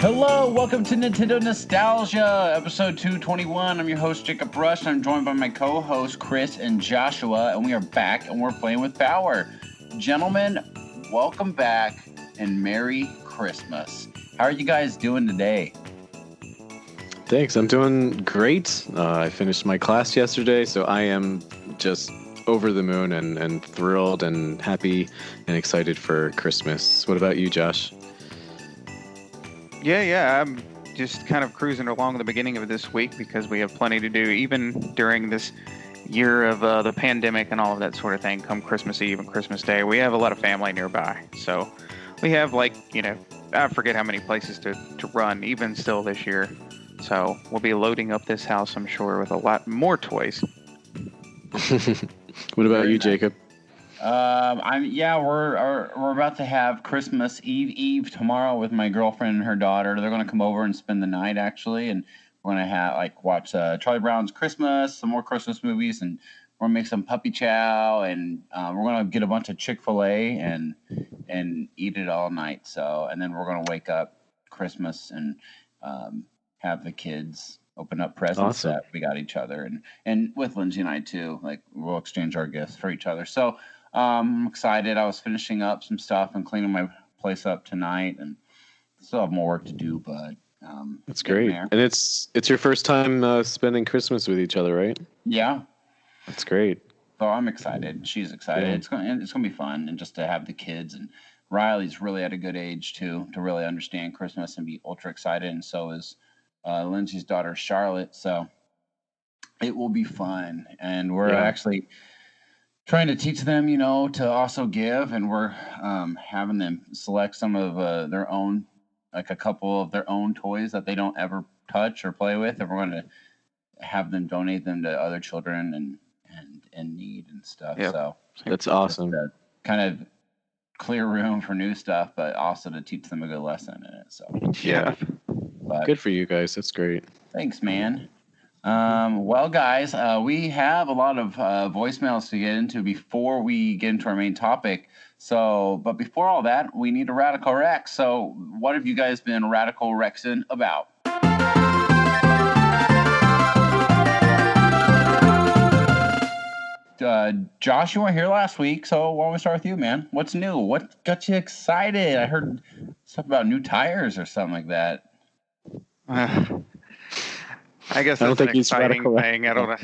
Hello, welcome to Nintendo Nostalgia, episode 221. I'm your host, Jacob Rush, and I'm joined by my co-hosts, Chris and Joshua, and we are back, and we're playing with power. Gentlemen, welcome back, and Merry Christmas. How are you guys doing today? Thanks, I'm doing great. I finished my class yesterday, so I am just over the moon and thrilled and happy and excited for Christmas. What about you, Josh? Yeah, I'm just kind of cruising along the beginning of this week because we have plenty to do, even during this year of the pandemic and all of that sort of thing. Come Christmas Eve and Christmas Day, we have a lot of family nearby. So we have, I forget how many places to run, even still this year. So we'll be loading up this house, I'm sure, with a lot more toys. What about you, Jacob? We're about to have Christmas Eve tomorrow with my girlfriend and her daughter. They're going to come over and spend the night, actually, and we're going to watch Charlie Brown's Christmas, some more Christmas movies, and we're going to make some puppy chow, and we're going to get a bunch of Chick-fil-A and eat it all night. So, and then we're going to wake up Christmas and have the kids open up presents that we got each other, and with Lindsay and I too. Like, we'll exchange our gifts for each other. So I'm excited. I was finishing up some stuff and cleaning my place up tonight, and still have more work to do, but that's great. And it's your first time spending Christmas with each other, right? Yeah, that's great. So I'm excited. She's excited. Yeah. It's gonna be fun, and just to have the kids. And Riley's really at a good age too to really understand Christmas and be ultra excited, and so is Lindsay's daughter Charlotte. So it will be fun, and we're actually trying to teach them, to also give, and we're having them select some of their own, like a couple of their own toys that they don't ever touch or play with, and we're going to have them donate them to other children and in need and stuff. Yep. So that's awesome. Kind of clear room for new stuff, but also to teach them a good lesson in it. So yeah, but good for you guys. That's great. Thanks, man. Well, guys, we have a lot of voicemails to get into before we get into our main topic. But before all that, we need a Radical Rex. So what have you guys been Radical Rexing about? Josh, you weren't here last week, so why don't we start with you, man? What's new? What got you excited? I heard stuff about new tires or something like that. I guess that's an exciting thing. I don't know.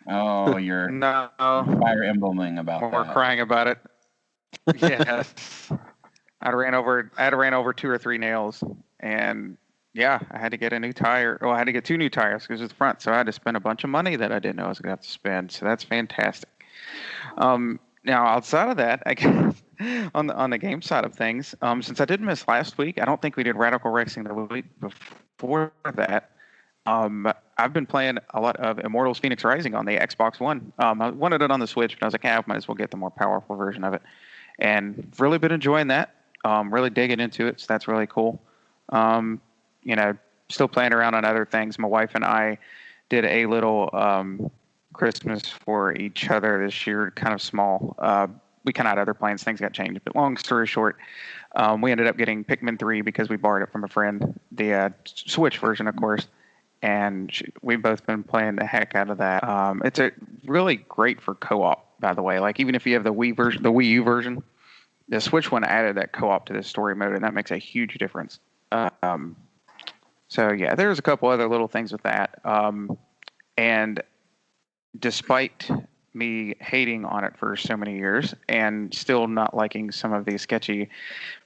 Oh, you're Fire Embleming about that. We're crying about it. Yes. I ran over 2 or 3 nails, and I had to get a new tire. Well, I had to get 2 new tires because it's the front, so I had to spend a bunch of money that I didn't know I was going to have to spend. So that's fantastic. Now, outside of that, I guess on the game side of things, since I did miss last week, I don't think we did Radical Rexing the week before that. I've been playing a lot of Immortals Phoenix Rising on the Xbox One. I wanted it on the Switch, but I was like, I might as well get the more powerful version of it. And really been enjoying that. Really digging into it, so that's really cool. Still playing around on other things. My wife and I did a little Christmas for each other this year, kind of small. We kind of had other plans. Things got changed. But long story short, we ended up getting Pikmin 3 because we borrowed it from a friend, the Switch version, of course. And we've both been playing the heck out of that. It's a really great for co-op, by the way. Like, even if you have the Wii U version, the Switch one added that co-op to the story mode, and that makes a huge difference. There's a couple other little things with that. And despite me hating on it for so many years and still not liking some of these sketchy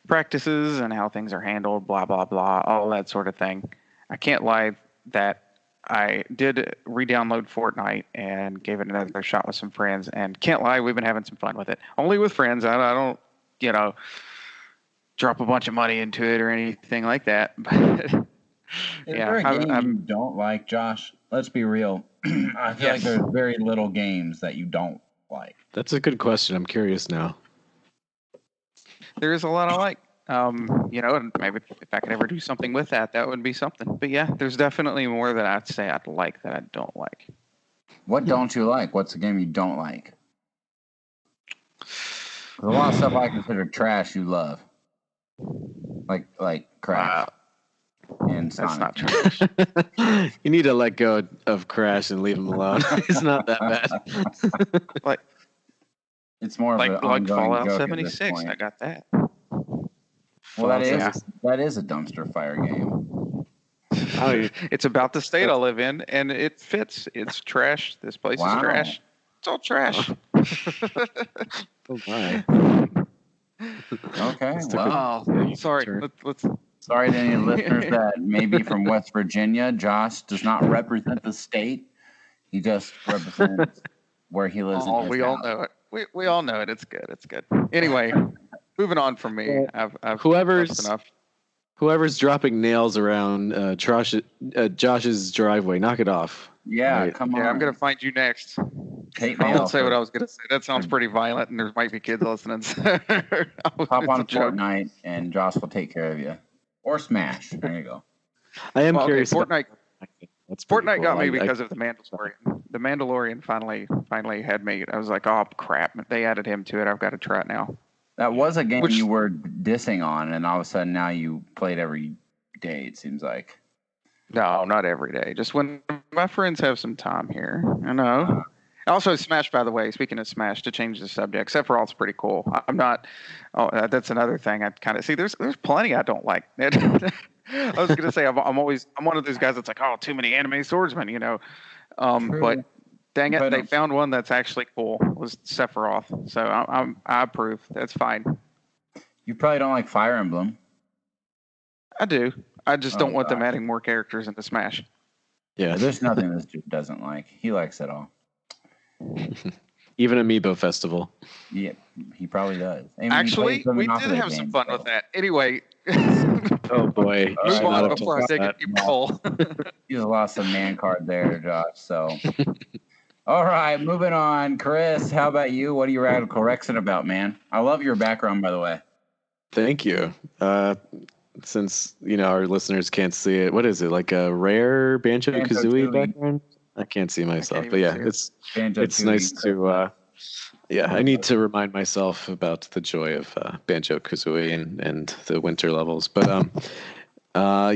practices and how things are handled, blah, blah, blah, all that sort of thing, I can't lie that I did re-download Fortnite and gave it another shot with some friends, and can't lie, we've been having some fun with it. Only with friends. I don't, drop a bunch of money into it or anything like that. But is there a game you don't like, Josh? Let's be real. I feel like there's very little games that you don't like. That's a good question. I'm curious now. There is a lot I like. And maybe if I could ever do something with that, that would be something. But yeah, there's definitely more that I'd say I'd like that I don't like. What don't you like? What's the game you don't like? There's a lot of stuff I consider trash you love. Like Crash. Wow. in That's Sonic. not trash. You need to let go of Crash and leave him alone. It's not that bad. Like It's more of an like ongoing Fallout joke at 76. this point. I got that. Well, that Yeah. is a dumpster fire game. It's about the state I live in, and it fits. It's trash. This place Wow. is trash. It's all trash. Oh my. Okay, Let's take well, Oh, sorry. turn. Let's. sorry to any listeners that may be from West Virginia. Josh does not represent the state. He just represents where he lives in Oh, his we all house. know it. We all know it. It's good. It's good. Anyway, moving on from me. I've Whoever's that's enough. whoever's dropping nails around Josh's driveway, knock it off. Yeah, Right. come on. Yeah, I'm gonna find you next. Take I me won't off say what of- I was gonna say. That sounds pretty violent, and there might be kids listening. So Hop on it's a joke. Fortnite, and Josh will take care of you. Or Smash. There you go. I am Well, okay, curious. Fortnite. That's pretty Fortnite cool. got me I- because of the Mandalorian. The Mandalorian finally had me. I was like, oh crap! They added him to it. I've got to try it now. That was a game Which- you were dissing on, and all of a sudden now you played every day, it seems like. No, not every day. Just when my friends have some time here. I know. Also, Smash, by the way, speaking of Smash, to change the subject, Sephiroth's pretty cool. I'm not. Oh, that's another thing I kind of see. There's plenty I don't like. I was gonna say I'm one of those guys that's like, oh, too many anime swordsmen, you know. True. But dang it, But, they found one that's actually cool. Was Sephiroth, so I approve. That's fine. You probably don't like Fire Emblem. I do. I just don't want them God. adding more characters into Smash. Yeah. There's nothing this dude doesn't like. He likes it all. Even Amiibo Festival. Yeah, he probably does. I mean, he Actually, plays the we did Monopoly have some game, fun so- with that. Anyway, Oh boy. All move right, on well, before I take a deep roll. You just lost a man card there, Josh. So, all right, moving on. Chris, how about you? What are you radical Rexing about, man? I love your background, by the way. Thank you. Since our listeners can't see it, what is it, like a rare Banjo Kazooie Banjo-Tooie. background? I can't see myself, even but yeah, see it. it's Banjo-Tooie, nice Chris. to. Yeah, I need to remind myself about the joy of Banjo Kazooie and the winter levels. But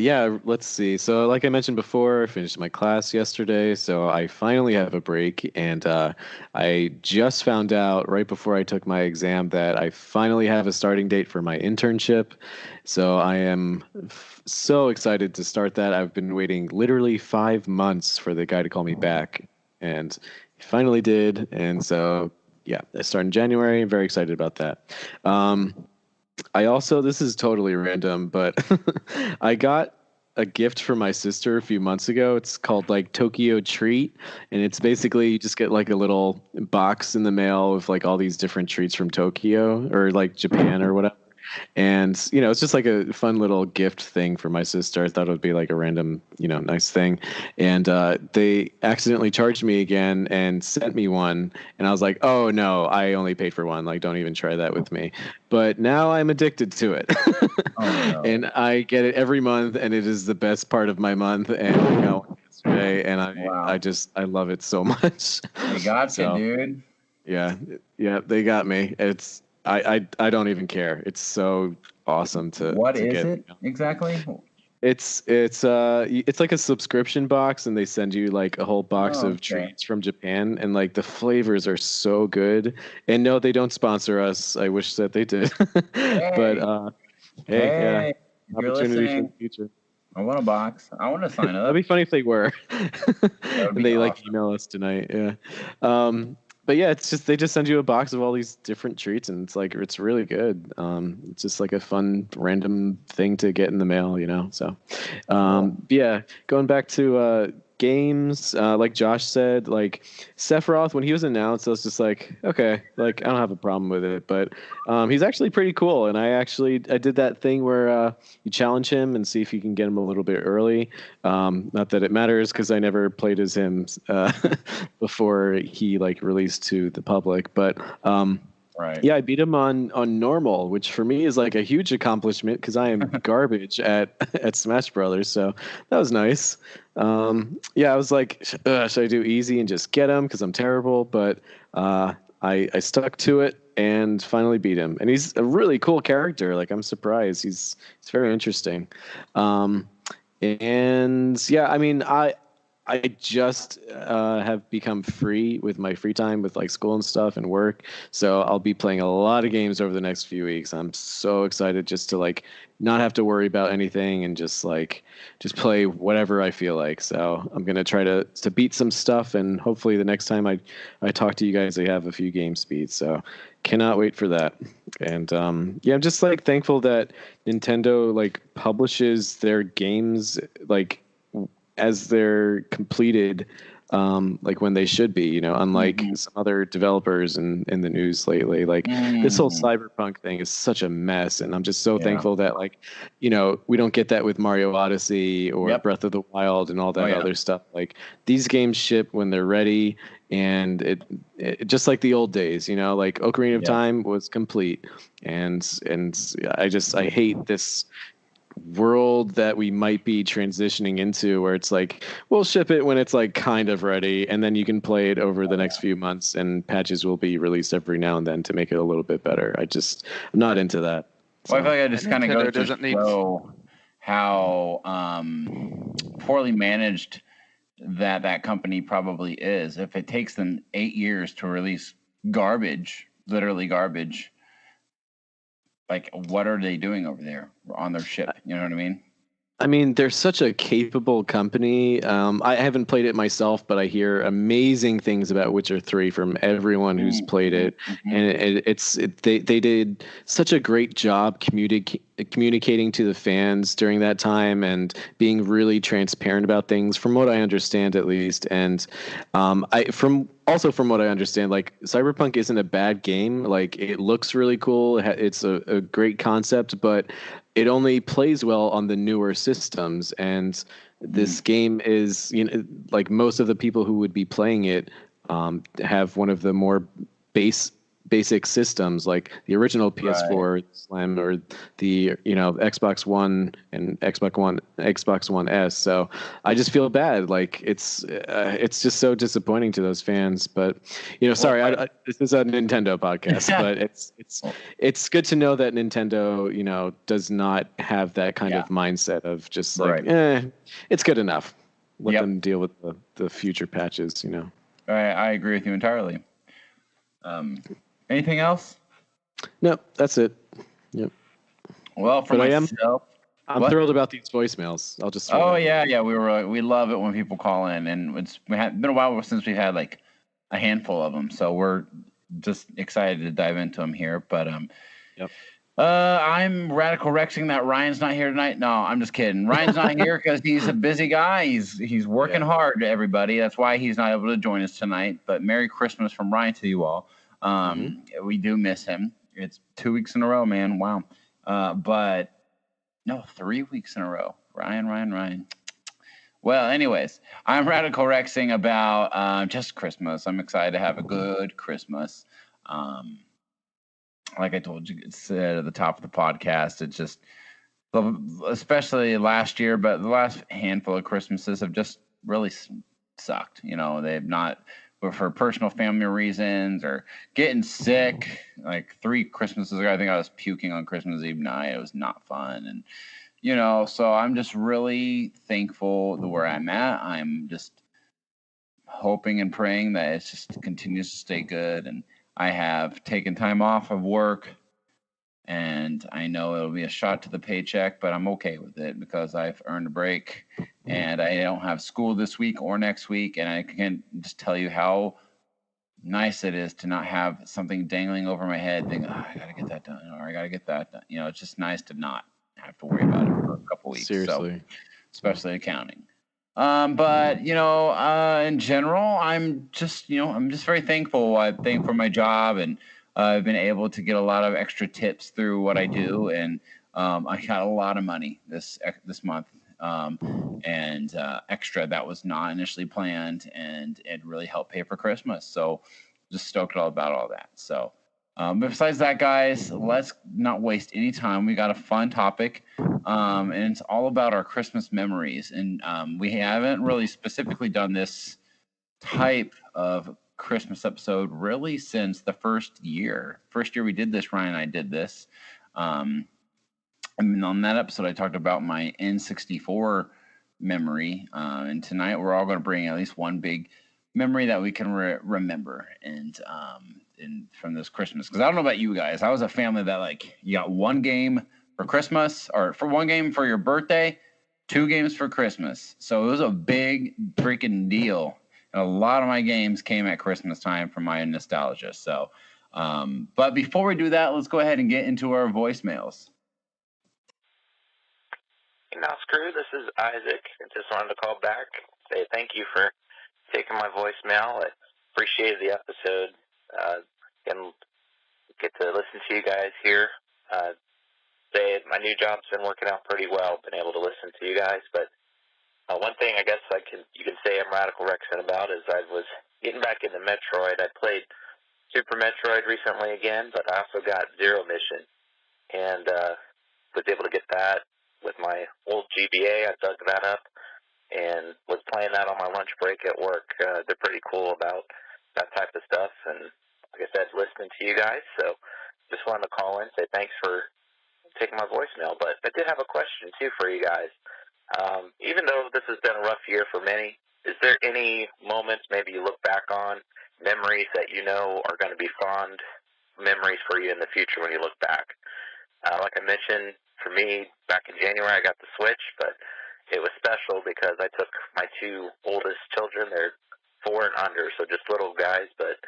yeah, let's see. So, like I mentioned before, I finished my class yesterday, so I finally have a break, and I just found out right before I took my exam that I finally have a starting date for my internship. So I am so excited to start that. I've been waiting literally 5 months for the guy to call me back, and he finally did. And so, yeah, I start in January. I'm very excited about that. I also, this is totally random, but I got a gift from my sister a few months ago. It's called like Tokyo Treat, and it's basically you just get like a little box in the mail with like all these different treats from Tokyo or like Japan or whatever. And it's just like a fun little gift thing for my sister. I thought it would be like a random, nice thing. And they accidentally charged me again and sent me one. And I was like, oh no, I only paid for one. Like, don't even try that with me. But now I'm addicted to it. Oh, no. And I get it every month, and it is the best part of my month. And I got one yesterday, and Wow. I love it so much. They got So, you, dude. Yeah, they got me. It's I don't even care. It's so awesome to. What to is get. it exactly? It's like a subscription box, and they send you like a whole box Oh, of okay. treats from Japan, and like the flavors are so good. And no, they don't sponsor us. I wish that they did. But hey, yeah, Hey, if you're opportunity for listening, the future. I want a box. I want to sign That'd up. be funny if they were. would And be they like awesome. email us tonight. Yeah. But yeah, it's just they just send you a box of all these different treats, and it's really good. It's just like a fun random thing to get in the mail, So, yeah, going back to games, like Josh said, like Sephiroth, when he was announced, I was just like, okay, like I don't have a problem with it, but he's actually pretty cool, and I did that thing where you challenge him and see if you can get him a little bit early. Not that it matters because I never played as him before he like released to the public, but Right. yeah, I beat him on normal, which for me is like a huge accomplishment because I am garbage at Smash Brothers. So that was nice. Yeah, I was like, should I do easy and just get him because I'm terrible? But I stuck to it and finally beat him. And he's a really cool character. Like I'm surprised. He's very interesting. And yeah, I mean, I just have become free with my free time with like school and stuff and work. So I'll be playing a lot of games over the next few weeks. I'm so excited just to like not have to worry about anything and just play whatever I feel like. So I'm gonna try to beat some stuff, and hopefully the next time I talk to you guys, I have a few game speeds. So cannot wait for that. And yeah, I'm just like thankful that Nintendo like publishes their games like as they're completed, like when they should be, unlike some other developers in the news lately. Like this whole cyberpunk thing is such a mess, and I'm just so thankful that like, we don't get that with Mario Odyssey or Breath of the Wild and all that other stuff. Like these games ship when they're ready, and it just like the old days, like Ocarina of Time was complete, and I hate this world that we might be transitioning into where it's like we'll ship it when it's like kind of ready, and then you can play it over the next few months, and patches will be released every now and then to make it a little bit better. I'm not into that. So. Well, I feel like I just kind of go to show how poorly managed that company probably is. If it takes them 8 years to release garbage, literally garbage, like, what are they doing over there on their ship? You know what I mean? I mean, they're such a capable company. I haven't played it myself, but I hear amazing things about Witcher 3 from everyone who's played it. And they did such a great job communicating to the fans during that time and being really transparent about things, from what I understand, at least. And from what I understand, like Cyberpunk isn't a bad game. Like it looks really cool. It's a great concept, but it only plays well on the newer systems. And this game is, like most of the people who would be playing it have one of the more basic systems, like the original PS4 Slim or the Xbox One and Xbox One S. So I just feel bad. Like it's just so disappointing to those fans. But sorry, this is a Nintendo podcast, but it's good to know that Nintendo does not have that kind of mindset of just like it's good enough. Let them deal with the future patches. I agree with you entirely. Anything else? No, that's it. Yep. Well, myself, I'm thrilled about these voicemails. I'll just. We love it when people call in, and it's been a while since we've had like a handful of them, so we're just excited to dive into them here. But I'm radical rexing that Ryan's not here tonight. No, I'm just kidding. Ryan's not here because he's a busy guy. He's working hard, everybody. That's why he's not able to join us tonight. But Merry Christmas from Ryan to you all. We do miss him. It's 2 weeks in a row, man. Wow. But no, 3 weeks in a row. Ryan. Well, anyways, I'm radical rexing about just Christmas. I'm excited to have a good Christmas. Like I told you, it's at the top of the podcast. It's just, especially last year, but the last handful of Christmases have just really sucked. They've not, for personal family reasons or getting sick. Like 3 Christmases ago, I think I was puking on Christmas Eve night. It was not fun. And, so I'm just really thankful to where I'm at. I'm just hoping and praying that it just continues to stay good. And I have taken time off of work, and I know it'll be a shot to the paycheck, but I'm okay with it because I've earned a break, and I don't have school this week or next week, and I can just tell you how nice it is to not have something dangling over my head thinking, I got to get that done, or I got to get that done. It's just nice to not have to worry about it for a couple weeks. Seriously. So, especially accounting. But in general, I'm just very thankful. I thank for my job, and I've been able to get a lot of extra tips through what I do, and I got a lot of money this month, and extra that was not initially planned, and it really helped pay for Christmas. So just stoked about all that. So. But besides that, guys, let's not waste any time. We got a fun topic, and it's all about our Christmas memories. And we haven't really specifically done this type of Christmas episode really since the first year. First year we did this, Ryan and I did this. And on that episode, I talked about my N64 memory, and tonight we're all going to bring at least one big memory that we can remember, and from this Christmas. Because I don't know about you guys, I was a family that like you got one game for Christmas, or for one game for your birthday, 2 games for Christmas. So it was a big freaking deal. And a lot of my games came at Christmas time for my nostalgia. So, but before we do that, let's go ahead and get into our voicemails. Hey, Mouse Crew, this is Isaac. I just wanted to call back, say thank you for taking my voicemail. I appreciated the episode, and get to listen to you guys here. Say my new job's been working out pretty well, been able to listen to you guys, but one thing I guess you can say I'm Radical Rexon about is I was getting back into Metroid. I played Super Metroid recently again, but I also got Zero Mission, and was able to get that with my old GBA. I dug that up and was playing that on my lunch break at work. They're pretty cool about that type of stuff, and like I said, listening to you guys. So just wanted to call in, say thanks for taking my voicemail. But I did have a question too for you guys. Even though this has been a rough year for many, is there any moments maybe you look back on, memories that you know are going to be fond memories for you in the future when you look back? Like I mentioned, for me, back in January I got the Switch, but it was special because I took my 2 oldest children. They're 4 and under, so just little guys, but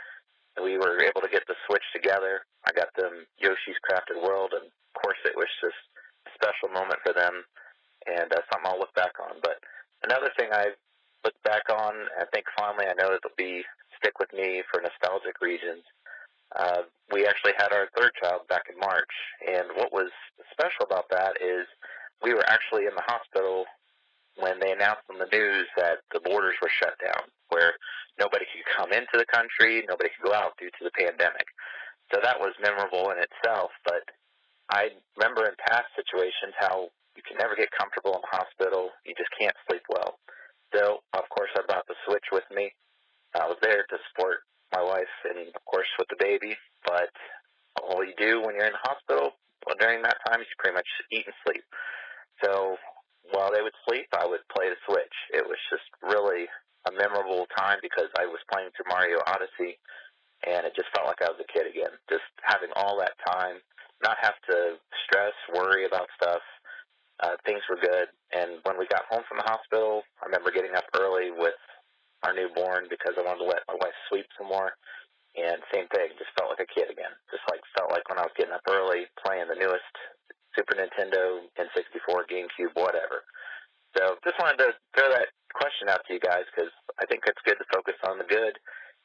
we were able to get the Switch together. I got them Yoshi's Crafted World, and of course it was just a special moment for them, and something I'll look back on. But another thing I look back on, I think fondly, I know it'll stick with me for nostalgic reasons. We actually had our 3rd child back in March, and what was special about that is we were actually in the hospital when they announced on the news that the borders were shut down, where nobody could come into the country, nobody could go out due to the pandemic. So that was memorable in itself, but I remember in past situations how you can never get comfortable in the hospital. You just can't sleep well. So, of course, I brought the Switch with me. I was there to support my wife and, of course, with the baby. But all you do when you're in the hospital, well, during that time, is you pretty much eat and sleep. So while they would sleep, I would play the Switch. It was just really a memorable time because I was playing through Mario Odyssey, and it just felt like I was a kid again. Just having all that time, not have to stress, worry about stuff. Things were good. And when we got home from the hospital, I remember getting up early with our newborn because I wanted to let my wife sleep some more. And same thing, just felt like a kid again. Just felt like when I was getting up early, playing the newest Super Nintendo, N64, GameCube, whatever. So just wanted to throw that question out to you guys because I think it's good to focus on the good,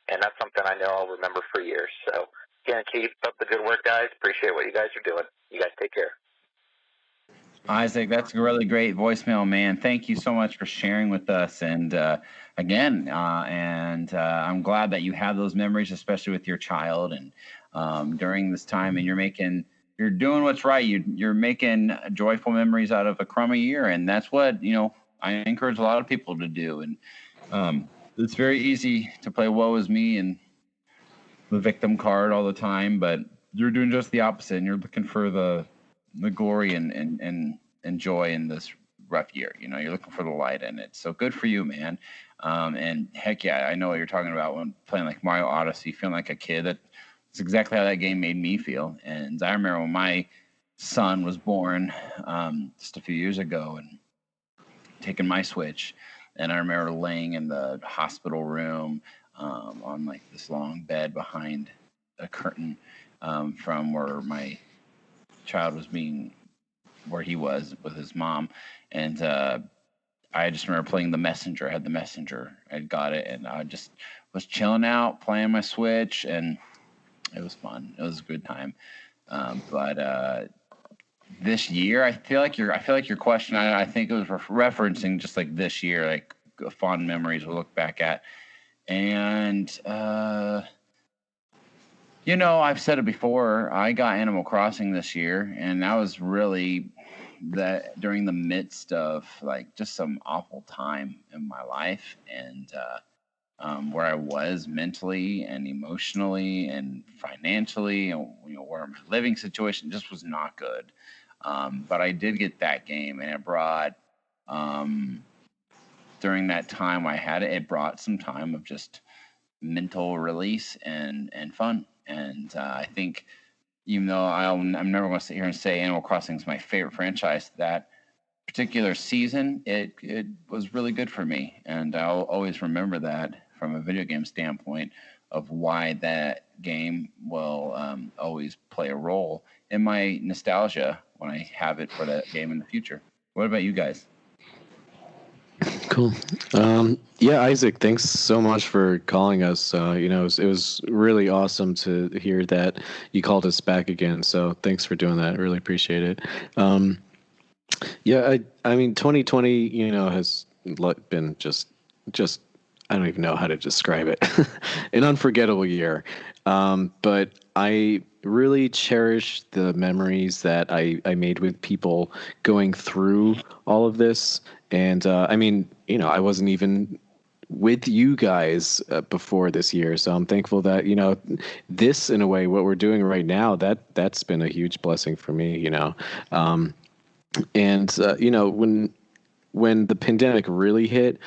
and that's something I know I'll remember for years. So again, keep up the good work, guys. Appreciate what you guys are doing. You guys take care. Isaac, that's a really great voicemail, man. Thank you so much for sharing with us. And I'm glad that you have those memories, especially with your child. And during this time, and you're doing what's right. You're making joyful memories out of a crummy year, and that's what I encourage a lot of people to do. And it's very easy to play woe is me and the victim card all the time, but you're doing just the opposite, and you're looking for the glory and joy in this rough year. You're looking for the light in it. So good for you, man. And heck yeah, I know what you're talking about when playing like Mario Odyssey, feeling like a kid. That's exactly how that game made me feel. And I remember when my son was born just a few years ago and taking my Switch, and I remember laying in the hospital room on like this long bed behind a curtain from where my child was where he was with his mom, and I just remember playing the Messenger. I had the Messenger. I got it, and I just was chilling out, playing my Switch, and it was fun. It was a good time. But this year, I feel like your question. I think it was referencing just like this year, like fond memories we'll look back at, and I've said it before. I got Animal Crossing this year, and that was really that during the midst of like just some awful time in my life, and where I was mentally and emotionally and financially, and where my living situation just was not good. But I did get that game, and it brought during that time I had it, it brought some time of just mental release and fun. And I think, even though I'm never going to sit here and say Animal Crossing is my favorite franchise, that particular season, it was really good for me, and I'll always remember that from a video game standpoint of why that game will always play a role in my nostalgia when I have it for that game in the future. What about you guys? Cool. Yeah, Isaac, thanks so much for calling us. It was really awesome to hear that you called us back again. So thanks for doing that. Really appreciate it. Yeah, I mean, 2020, has been just I don't even know how to describe it. An unforgettable year. But I really cherish the memories that I made with people going through all of this. And I mean, I wasn't even with you guys before this year, so I'm thankful that this, in a way, what we're doing right now, that's been a huge blessing for me. And when the pandemic really hit,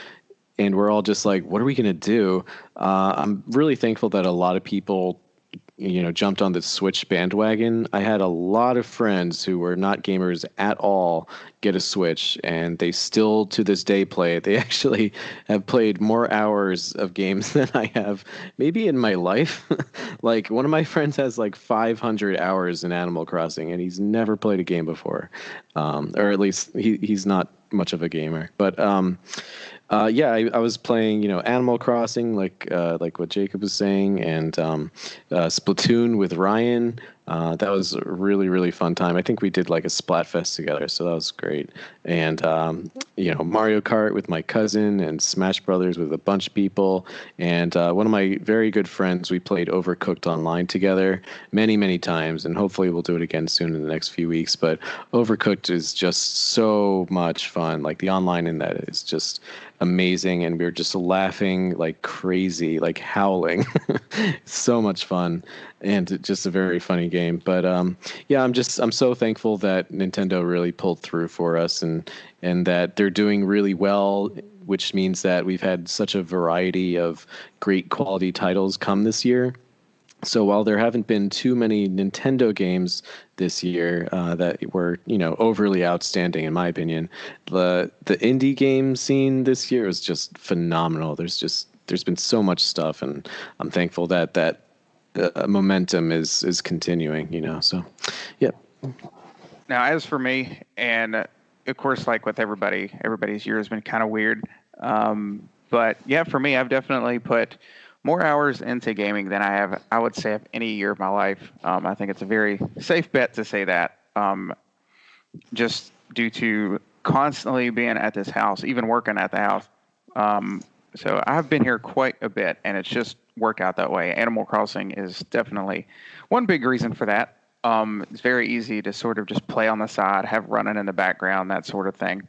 and we're all just like, what are we going to do? I'm really thankful that a lot of people, jumped on the Switch bandwagon. I had a lot of friends who were not gamers at all get a Switch, and they still to this day play it. They actually have played more hours of games than I have maybe in my life. Like, one of my friends has like 500 hours in Animal Crossing, and he's never played a game before, or at least he's not much of a gamer. But yeah, I was playing, Animal Crossing, like what Jacob was saying, and Splatoon with Ryan. That was a really, really fun time. I think we did like a Splatfest together, so that was great. And Mario Kart with my cousin, and Smash Brothers with a bunch of people. And one of my very good friends, we played Overcooked online together many, many times, and hopefully we'll do it again soon in the next few weeks. But Overcooked is just so much fun. Like, the online in that is just amazing, and we were just laughing like crazy, like howling. So much fun, and just a very funny game. But yeah, I'm so thankful that Nintendo really pulled through for us, and that they're doing really well, which means that we've had such a variety of great quality titles come this year. So while there haven't been too many Nintendo games this year that were, overly outstanding, in my opinion, the indie game scene this year is just phenomenal. There's been so much stuff, and I'm thankful that momentum is continuing. So, yeah. Now, as for me, and of course, like with everybody's year has been kind of weird. But yeah, for me, I've definitely put more hours into gaming than I would say, of any year of my life. I think it's a very safe bet to say that, just due to constantly being at this house, even working at the house. So I've been here quite a bit, and it's just worked out that way. Animal Crossing is definitely one big reason for that. It's very easy to sort of just play on the side, have running in the background, that sort of thing.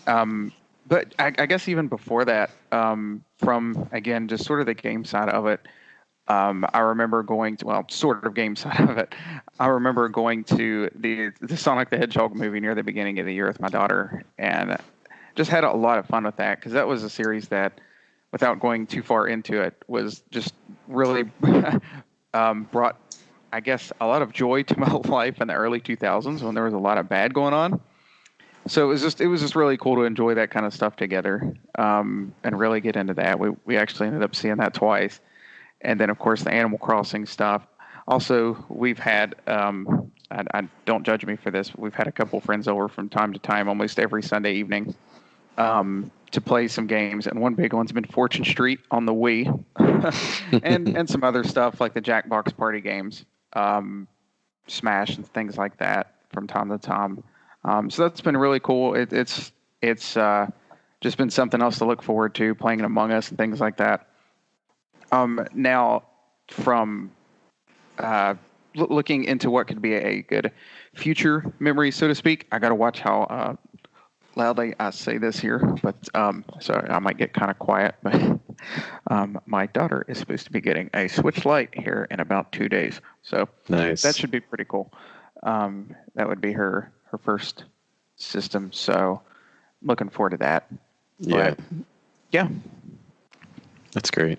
But I guess even before that, from, again, just sort of the game side of it, I remember going to, well, sort of game side of it, I remember going to the Sonic the Hedgehog movie near the beginning of the year with my daughter, and just had a lot of fun with that, because that was a series that, without going too far into it, was just really brought, I guess, a lot of joy to my life in the early 2000s when there was a lot of bad going on. So it was just really cool to enjoy that kind of stuff together, and really get into that. We actually ended up seeing that twice, and then of course the Animal Crossing stuff. Also, we've had I don't judge me for this, but we've had a couple friends over from time to time, almost every Sunday evening, to play some games. And one big one's been Fortune Street on the Wii, and some other stuff like the Jackbox Party games, Smash and things like that from time to time. So that's been really cool. It's just been something else to look forward to, playing Among Us and things like that. Now, from looking into what could be a good future memory, so to speak, I got to watch how loudly I say this here, but so I might get kind of quiet. But my daughter is supposed to be getting a Switch Lite here in about 2 days, so Nice. that should be pretty cool. That would be her first system, so looking forward to that. Yeah. Yeah. That's great.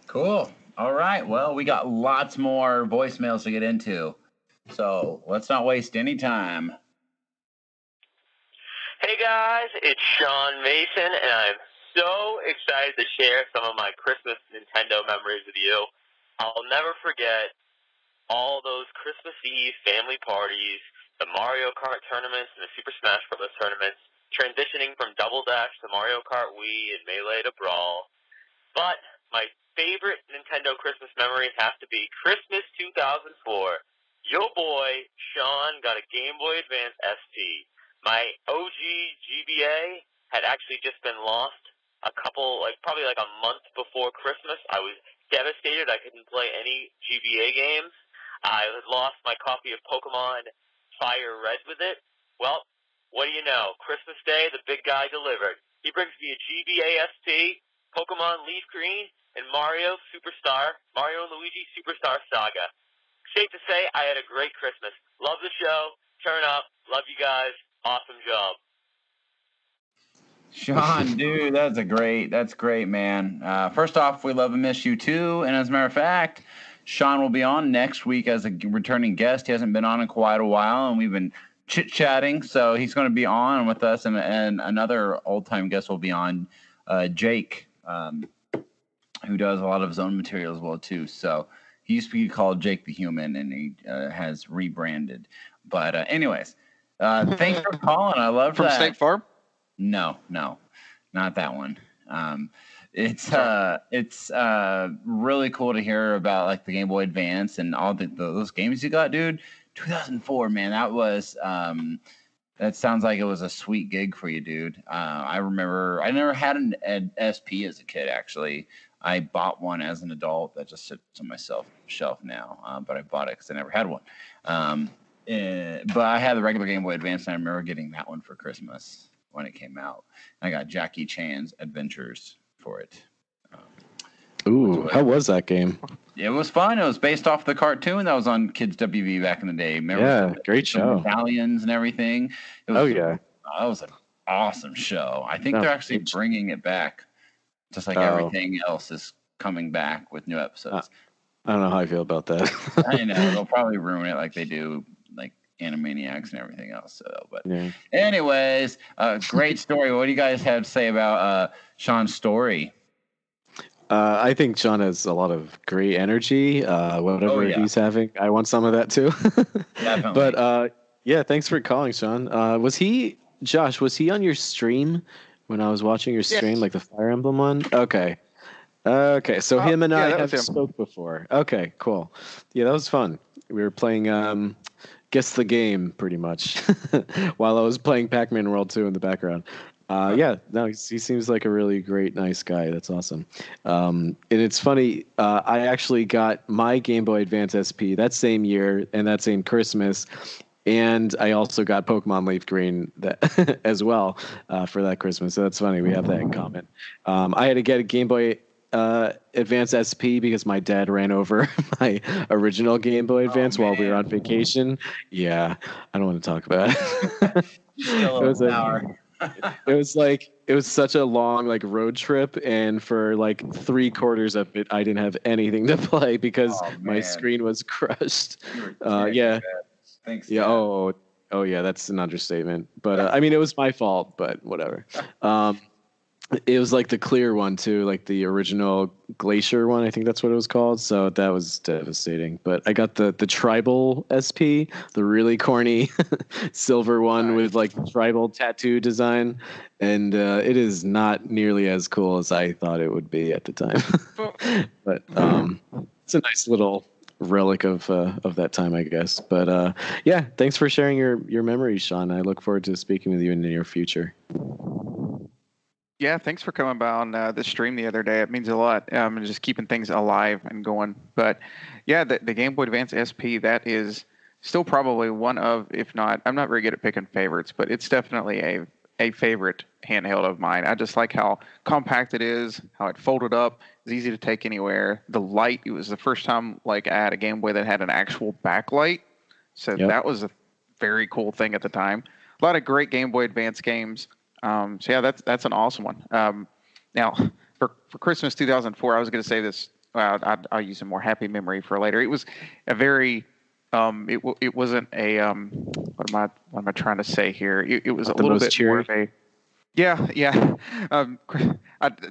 Cool. All right. Well, we got lots more voicemails to get into. So let's not waste any time. Hey guys, it's Sean Mason, and I'm so excited to share some of my Christmas Nintendo memories with you. I'll never forget all those Christmas Eve family parties, the Mario Kart tournaments and the Super Smash Bros. Tournaments, transitioning from Double Dash to Mario Kart Wii and Melee to Brawl. But my favorite Nintendo Christmas memory has to be Christmas 2004. Yo boy, Sean, got a Game Boy Advance SP. My OG GBA had actually just been lost probably a month before Christmas. I was devastated. I couldn't play any GBA games. I had lost my copy of Pokemon Fire Red with it. Well, what do you know? Christmas Day, the big guy delivered. He brings me a GBA SP, Pokemon Leaf Green, and Mario and Luigi Superstar Saga. Safe to say, I had a great Christmas. Love the show. Turn up. Love you guys. Awesome job. Sean, dude, that's great, man. First off, we love and miss you too. And as a matter of fact, Sean will be on next week as a returning guest. He hasn't been on in quite a while, and we've been chit-chatting, so he's going to be on with us, and another old-time guest will be on, Jake, who does a lot of his own material as well too. So he used to be called Jake the Human, and he has rebranded. But anyways, thanks for calling. I love From that. State Farm? No, not that one. It's really cool to hear about like the Game Boy Advance and all those games you got, dude. 2004, man, that was that sounds like it was a sweet gig for you, dude. I remember I never had an SP as a kid. Actually, I bought one as an adult that just sits on my shelf now. But I bought it because I never had one. But I had the regular Game Boy Advance, and I remember getting that one for Christmas when it came out. I got Jackie Chan's Adventures for it. Ooh, how was that game? It was fun. It was based off the cartoon that was on Kids WV back in the day. Remember great show. Medallions and everything. It was, that was an awesome show. I think they're actually bringing it back, just like everything else is coming back with new episodes. I don't know how I feel about that. I know they'll probably ruin it like they do, like Animaniacs and everything else. So, but anyways, great story. What do you guys have to say about Sean's story? I think Sean has a lot of great energy. Whatever he's having, I want some of that too. Definitely. But thanks for calling, Sean. Was he on your stream when I was watching your stream, like the Fire Emblem one? Okay. So him and I have spoke before. Okay, cool. Yeah, that was fun. We were playing Guess the Game pretty much while I was playing Pac-Man World 2 in the background. He seems like a really great, nice guy. That's awesome. And it's funny, I actually got my Game Boy Advance SP that same year and that same Christmas, and I also got Pokemon Leaf Green as well for that Christmas. So that's funny. We have that in common. I had to get a Game Boy Advance SP because my dad ran over my original Game Boy Advance while we were on vacation. Yeah, I don't want to talk about it. It was such a long road trip, and for 3/4 of it I didn't have anything to play because my screen was crushed. Thanks. Yeah. Oh yeah, that's an understatement. But I mean, it was my fault, but whatever. It was the clear one too, the original Glacier one. I think that's what it was called. So that was devastating. But I got the tribal SP, the really corny silver one with tribal tattoo design, and it is not nearly as cool as I thought it would be at the time. But it's a nice little relic of that time, I guess. But thanks for sharing your memories, Sean. I look forward to speaking with you in the near future. Yeah, thanks for coming by on the stream the other day. It means a lot. And just keeping things alive and going. But yeah, the Game Boy Advance SP, that is still probably one of, if not, I'm not very good at picking favorites, but it's definitely a favorite handheld of mine. I just like how compact it is, how it folded up, it's easy to take anywhere. The light, it was the first time I had a Game Boy that had an actual backlight. So that was a very cool thing at the time. A lot of great Game Boy Advance games. So yeah, that's an awesome one. Now for Christmas 2004, I was going to say this. I'll use a more happy memory for later. It was a very it wasn't a what am I trying to say here? It was a little bit cheery? more of a yeah.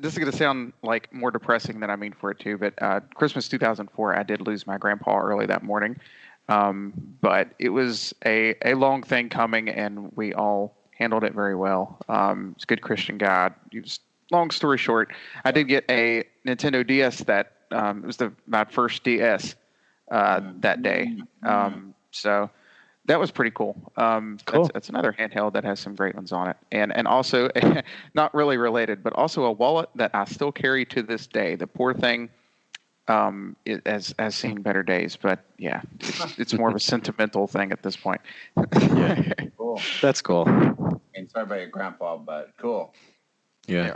This is going to sound like more depressing than I mean for it to, but Christmas 2004, I did lose my grandpa early that morning. But it was a long thing coming, and we all handled it very well. He's a good Christian guy. Long story short, I did get a Nintendo DS that it was my first DS that day. So that was pretty cool. Cool. That's another handheld that has some great ones on it, and also not really related, but also a wallet that I still carry to this day. The poor thing it has seen better days, but yeah, it's more of a sentimental thing at this point. Yeah, Cool. that's cool. And sorry about your grandpa, but cool. Yeah.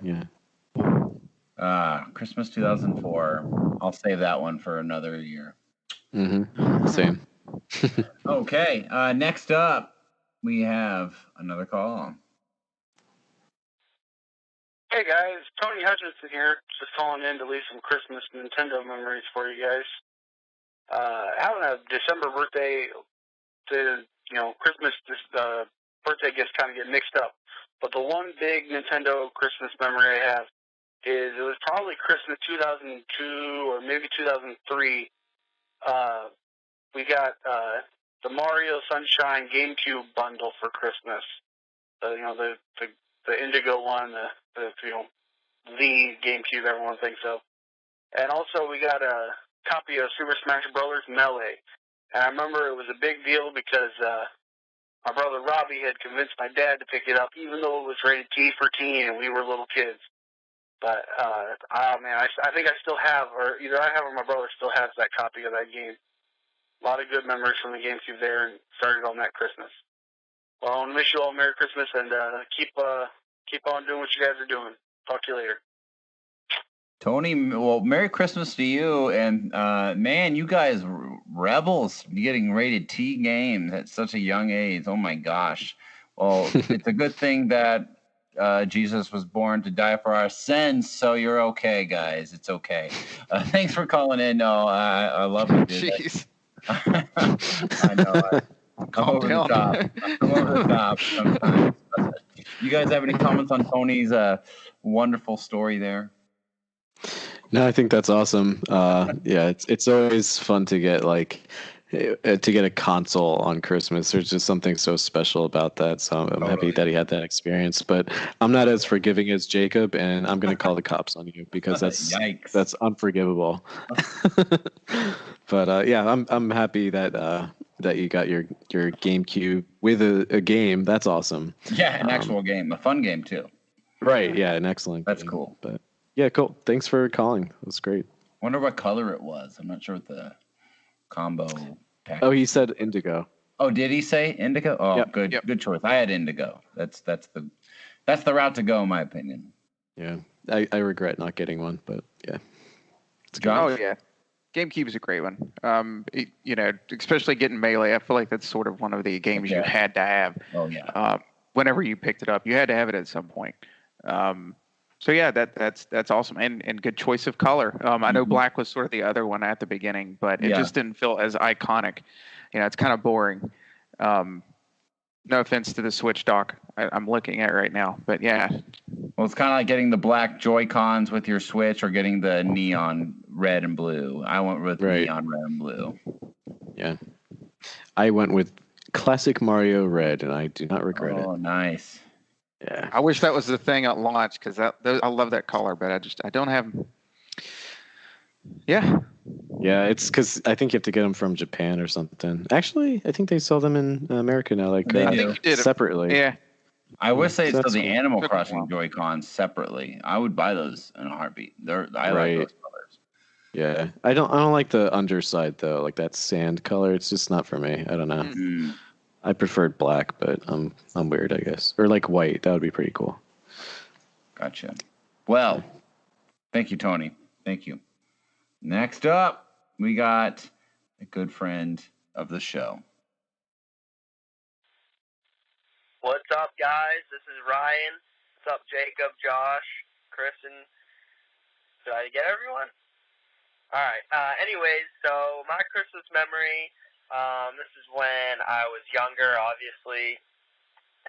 Christmas 2004. I'll save that one for another year. Mm-hmm. Same. Okay. Next up, we have another call. Hey guys, Tony Hutchinson here. Just calling in to leave some Christmas Nintendo memories for you guys. Having a December birthday, Christmas birthday gifts kind of get mixed up. But the one big Nintendo Christmas memory I have is it was probably Christmas 2002 or maybe 2003. We got the Mario Sunshine GameCube bundle for Christmas. The Indigo one, the GameCube everyone thinks of. And also we got a copy of Super Smash Bros. Melee. And I remember it was a big deal because my brother Robbie had convinced my dad to pick it up, even though it was rated T for teen and we were little kids. But, I think I still have, or either I have or my brother still has that copy of that game. A lot of good memories from the GameCube there, and started on that Christmas. Well, I want to wish you all Merry Christmas, and keep on doing what you guys are doing. Talk to you later. Tony, well, Merry Christmas to you. And, man, you guys rebels getting rated T games at such a young age. Oh, my gosh. Well, it's a good thing that Jesus was born to die for our sins, so you're okay, guys. It's okay. Thanks for calling in. No, I love you, dude. Jeez. I know. I'm over the top. I'm over the top sometimes. You guys have any comments on Tony's wonderful story there? No, I think that's awesome. Yeah, it's always fun to get a console on Christmas. There's just something so special about that. So I'm happy that he had that experience. But I'm not as forgiving as Jacob, and I'm going to call the cops on you because that's unforgivable. But yeah, I'm happy that you got your GameCube with a game. That's awesome. Yeah, an actual game, a fun game too. Right. Yeah, an excellent. That's game. cool. But yeah, cool. Thanks for calling. That was great. Wonder what color it was. I'm not sure what the combo pack. Oh, he said indigo. Oh, did he say indigo? Oh, yep. Good. Yep. Good choice. I had indigo. That's the route to go, in my opinion. Yeah, I regret not getting one, but yeah. Oh yeah, GameCube is a great one. Especially getting Melee. I feel like that's sort of one of the games you had to have. Oh yeah. Whenever you picked it up, you had to have it at some point. So yeah, that's awesome, and good choice of color. I know black was sort of the other one at the beginning, but it just didn't feel as iconic. It's kind of boring. No offense to the Switch dock I'm looking at right now, but yeah. Well, it's kind of like getting the black Joy-Cons with your Switch or getting the neon red and blue. I went with neon red and blue. Yeah. I went with classic Mario red, and I do not regret it. Oh, nice. Yeah. I wish that was the thing at launch because I love that color, but I don't have. Yeah. Yeah, it's because I think you have to get them from Japan or something. Actually, I think they sell them in America now, I think you did separately. Yeah. I would say it's the Animal Cool. Crossing Joy-Cons separately. I would buy those in a heartbeat. I like those colors. Yeah, I don't like the underside though, like that sand color. It's just not for me. I don't know. Mm-hmm. I preferred black, but I'm weird, I guess, or like white. That would be pretty cool. Gotcha. Well, thank you, Tony. Thank you. Next up, we got a good friend of the show. What's up, guys? This is Ryan. What's up, Jacob, Josh, Chris, and did I get everyone? All right. Anyways, so my Christmas memory, this is when I was younger, obviously.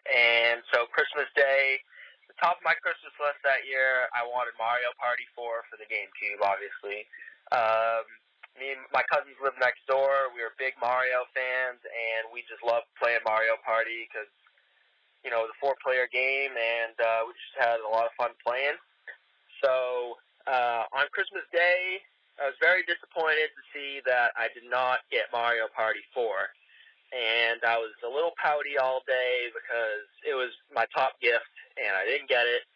And so Christmas Day, the top of my Christmas list that year, I wanted Mario Party 4 for the GameCube, obviously. Me and my cousins lived next door. We were big Mario fans, and we just loved playing Mario Party because, you know, it was a 4-player game, and we just had a lot of fun playing. So on Christmas Day, I was very disappointed to see that I did not get Mario Party 4. And I was a little pouty all day because it was my top gift, and I didn't get it.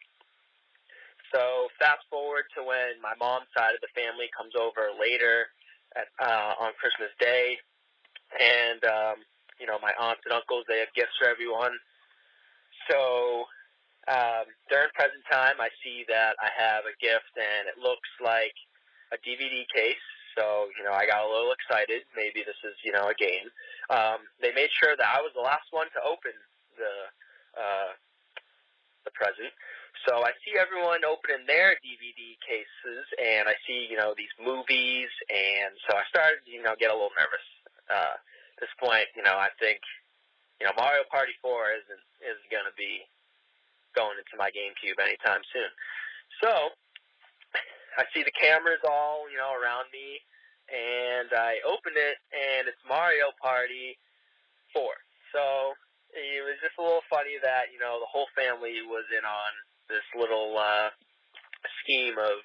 So fast forward to when my mom's side of the family comes over later on Christmas Day. And, you know, my aunts and uncles, they have gifts for everyone. So during present time, I see that I have a gift, and it looks like a DVD case. So, you know, I got a little excited. Maybe this is, you know, a game. They made sure that I was the last one to open the present. So I see everyone opening their DVD cases, and I see, you know, these movies, and so I started, you know, get a little nervous. At this point, you know, I think, you know, Mario Party 4 isn't going to be going into my GameCube anytime soon. So I see the cameras all, you know, around me, and I open it, and it's Mario Party 4. So it was just a little funny that, you know, the whole family was in on this little scheme of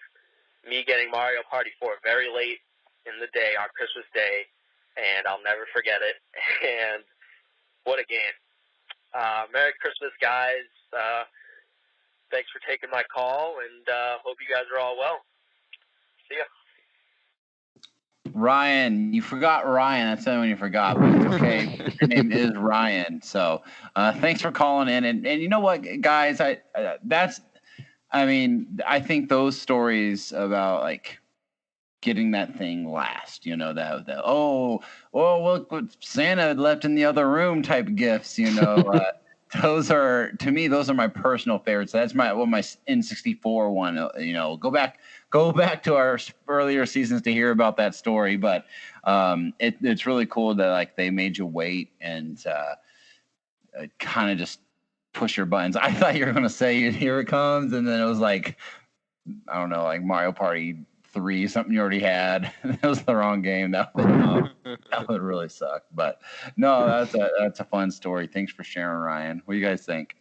me getting Mario Party 4 very late in the day on Christmas Day, and I'll never forget it. And what a game. Merry Christmas, guys. Thanks for taking my call, and hope you guys are all well. See ya. Ryan, you forgot Ryan. That's the only one you forgot, but it's okay. Your name is Ryan. So thanks for calling in. And you know what, guys? I think those stories about like getting that thing last, you know, that look what Santa left in the other room type gifts, you know. Those are, to me, those are my personal favorites. That's my N64 one. You know, go back to our earlier seasons to hear about that story. But it's really cool that like they made you wait and kind of just push your buttons. I thought you were going to say here it comes, and then it was like, I don't know, like Mario Party 3, something you already had. That was the wrong game. That would really suck. But no, that's a fun story. Thanks for sharing, Ryan. What do you guys think?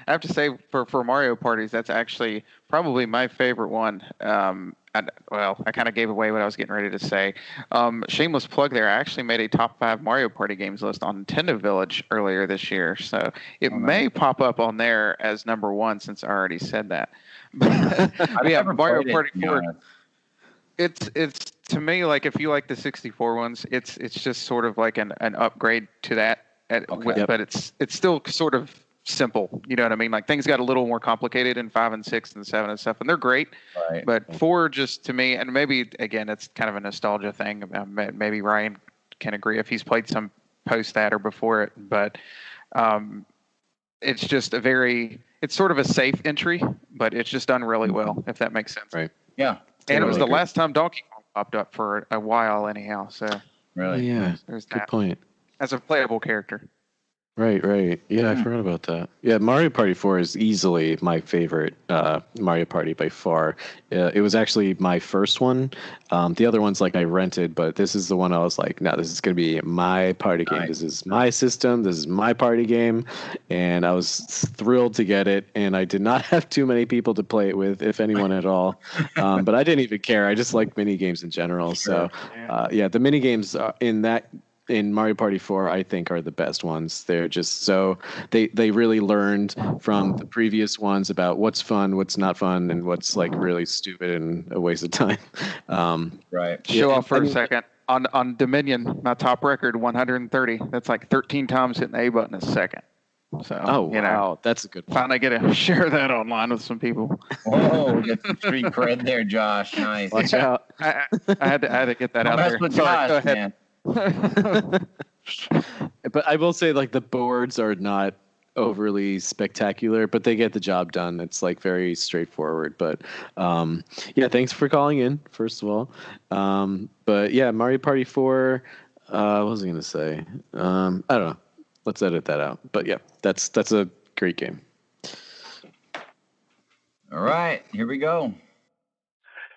I have to say, for Mario parties, that's actually probably my favorite one. I kind of gave away what I was getting ready to say. Shameless plug there. I actually made a top 5 Mario Party games list on Nintendo Village earlier this year, so it may pop up on there as number 1 since I already said that. But yeah, Mario Party 4. It's to me, like, if you like the 64 ones, it's just sort of like an upgrade to that. But it's still sort of simple. You know what I mean? Like, things got a little more complicated in 5 and 6 and 7 and stuff, and they're great. Right. But 4 just, to me, and maybe again it's kind of a nostalgia thing. Maybe Ryan can agree if he's played some post that or before it, but it's just it's sort of a safe entry, but it's just done really well, if that makes sense. Right. Yeah. And it was the last time Donkey Kong popped up for a while, anyhow. So really, yeah, there's good point. As a playable character. Right. Yeah, I forgot about that. Yeah, Mario Party 4 is easily my favorite Mario Party by far. It was actually my first one. The other ones, like, I rented, but this is the one I was like, no, this is going to be my party game. This is my system. This is my party game. And I was thrilled to get it, and I did not have too many people to play it with, if anyone at all. But I didn't even care. I just like mini games in general. Sure. So, the mini games in Mario Party 4, I think, are the best ones. They're just so they really learned from the previous ones about what's fun, what's not fun, and what's like really stupid and a waste of time. Right. Show off for a second. On Dominion, my top record, 130. That's like 13 times hitting the A button a second. So, wow, that's a good one. Finally get to share that online with some people. Whoa, get some street cred there, Josh. Nice. Watch out. I had to get that out there. Sorry, Josh, go ahead. Man. But I will say, like, the boards are not overly spectacular, but they get the job done. It's like very straightforward. But yeah, thanks for calling in, first of all. But yeah, Mario Party 4. What was I going to say? I don't know. Let's edit that out. But yeah, that's a great game. All right, here we go.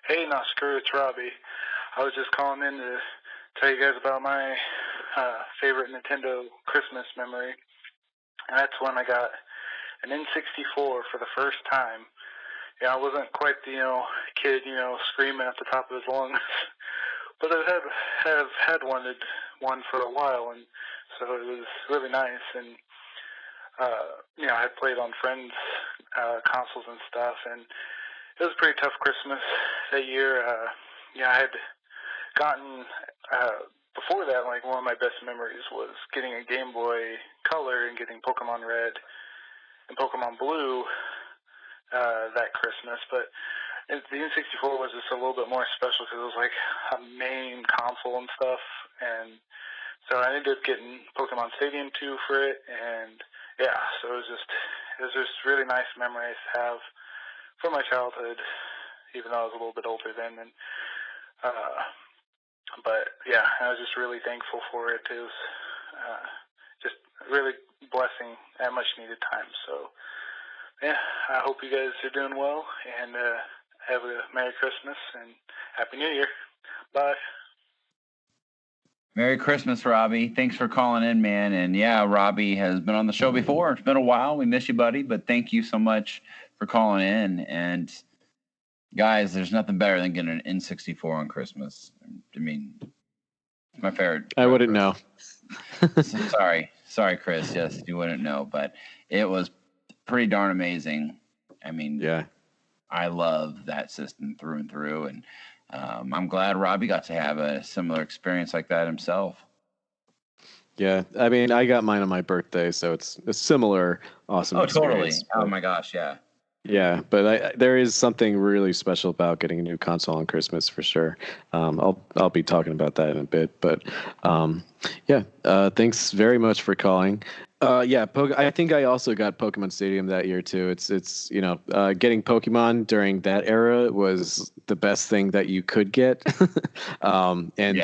Hey, not screw, it's Robbie. I was just calling in to tell you guys about my favorite Nintendo Christmas memory. And that's when I got an N64 for the first time. Yeah, I wasn't quite the kid, screaming at the top of his lungs, but I have had one for a while, and so it was really nice. And I had played on friends' consoles and stuff, and it was a pretty tough Christmas that year. I had gotten before that, like, one of my best memories was getting a Game Boy Color and getting Pokemon Red and Pokemon Blue that Christmas. But the N64 was just a little bit more special because it was like a main console and stuff. And so I ended up getting Pokemon Stadium 2 for it. And yeah, so it was just really nice memories to have from my childhood, even though I was a little bit older then. And but yeah, I was just really thankful for it. It was just really blessing at much needed time. So yeah, I hope you guys are doing well, and have a Merry Christmas and Happy New Year. Bye. Merry Christmas, Robbie. Thanks for calling in, man. And yeah, Robbie has been on the show before. It's been a while. We miss you, buddy. But thank you so much for calling in. And guys, there's nothing better than getting an N64 on Christmas. I mean, it's my favorite. I wouldn't know. Sorry, Chris. Yes, you wouldn't know, but it was pretty darn amazing. I mean, yeah, I love that system through and through, and I'm glad Robbie got to have a similar experience like that himself. Yeah, I mean, I got mine on my birthday, so it's a similar awesome experience. Totally. Oh my gosh, yeah. Yeah, but there is something really special about getting a new console on Christmas for sure. I'll be talking about that in a bit, but thanks very much for calling. I think I also got Pokemon Stadium that year too. It's getting Pokemon during that era was the best thing that you could get.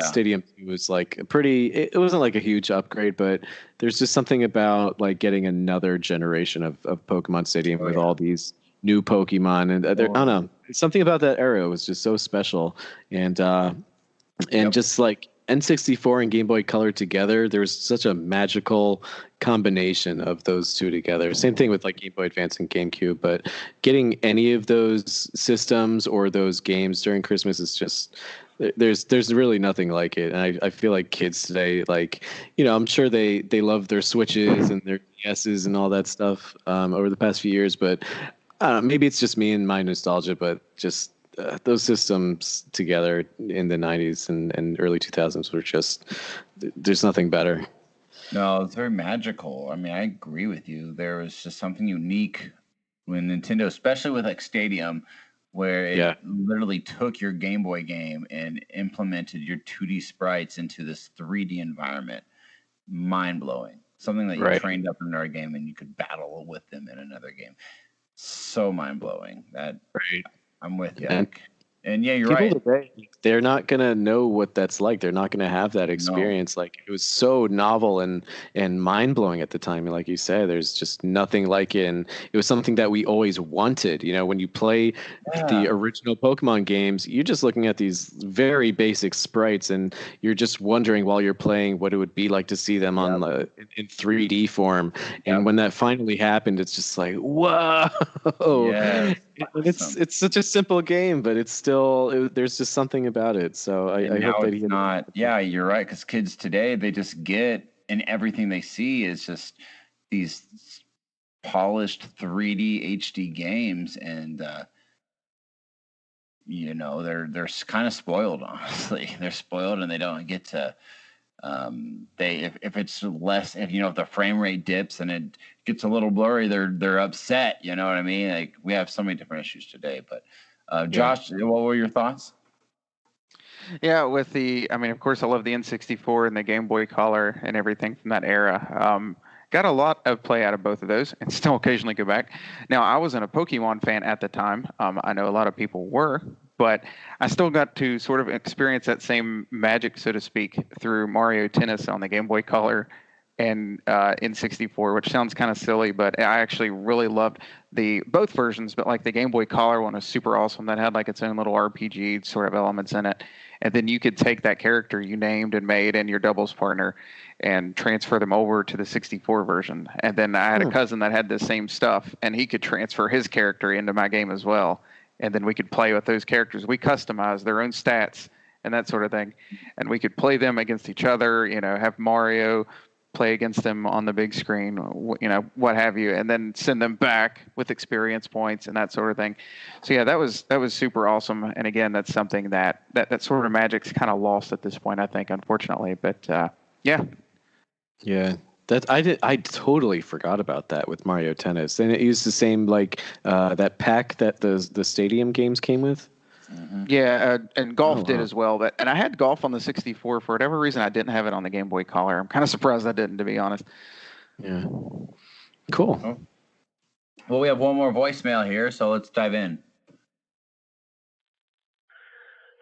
Stadium was like it wasn't like a huge upgrade, but there's just something about like getting another generation of Pokemon Stadium with all these new Pokemon, and I don't know, something about that era was just so special, and just like N64 and Game Boy Color together, there was such a magical combination of those two together. Same thing with like Game Boy Advance and GameCube, but getting any of those systems or those games during Christmas is just there's really nothing like it. And I feel like kids today, like, I'm sure they love their Switches and their DSs and all that stuff over the past few years, but maybe it's just me and my nostalgia, but just those systems together in the 90s and early 2000s were just, there's nothing better. No, it's very magical. I mean, I agree with you. There was just something unique when Nintendo, especially with like Stadium, where it literally took your Game Boy game and implemented your 2D sprites into this 3D environment. Mind-blowing. Something that you trained up in another game and you could battle with them in another game. So mind-blowing. I'm with you. And yeah, you're right. Today, they're not going to know what that's like. They're not going to have that experience. No. Like, it was so novel and mind-blowing at the time. And like you said, there's just nothing like it. And it was something that we always wanted. When you play the original Pokemon games, you're just looking at these very basic sprites, and you're just wondering while you're playing what it would be like to see them on in 3D form. And when that finally happened, it's just like, whoa! Yeah. It's such a simple game, but it's still there's just something about it. So I hope that it's not. Yeah, you're right. Because kids today, they just get, and everything they see is just these polished 3D HD games, and they're kind of spoiled. Honestly, they're spoiled, and they don't get to. If it's less, if the frame rate dips and it gets a little blurry, they're upset. You know what I mean? Like, we have so many different issues today. But Josh, what were your thoughts? Yeah, of course, I love the N64 and the Game Boy Color and everything from that era. got a lot of play out of both of those, and still occasionally go back. Now, I wasn't a Pokemon fan at the time. I know a lot of people were, but I still got to sort of experience that same magic, so to speak, through Mario Tennis on the Game Boy Color and in 64, which sounds kind of silly, but I actually really loved both versions. But like the Game Boy Color one was super awesome. That had like its own little RPG sort of elements in it, and then you could take that character you named and made and your doubles partner and transfer them over to the 64 version. And then I had a cousin that had the same stuff, and he could transfer his character into my game as well. And then we could play with those characters. We customized their own stats and that sort of thing, and we could play them against each other. Have Mario play against them on the big screen, what have you, and then send them back with experience points and that sort of thing. So yeah, that was super awesome. And again, that's something that sort of magic's kind of lost at this point, I think, unfortunately. But yeah. That I totally forgot about that with Mario Tennis, and it used the same that pack that the stadium games came with. Mm-hmm. Yeah, and golf did as well. And I had golf on the 64 for whatever reason. I didn't have it on the Game Boy Color. I'm kind of surprised I didn't, to be honest. Yeah, cool. Oh. Well, we have one more voicemail here, so let's dive in.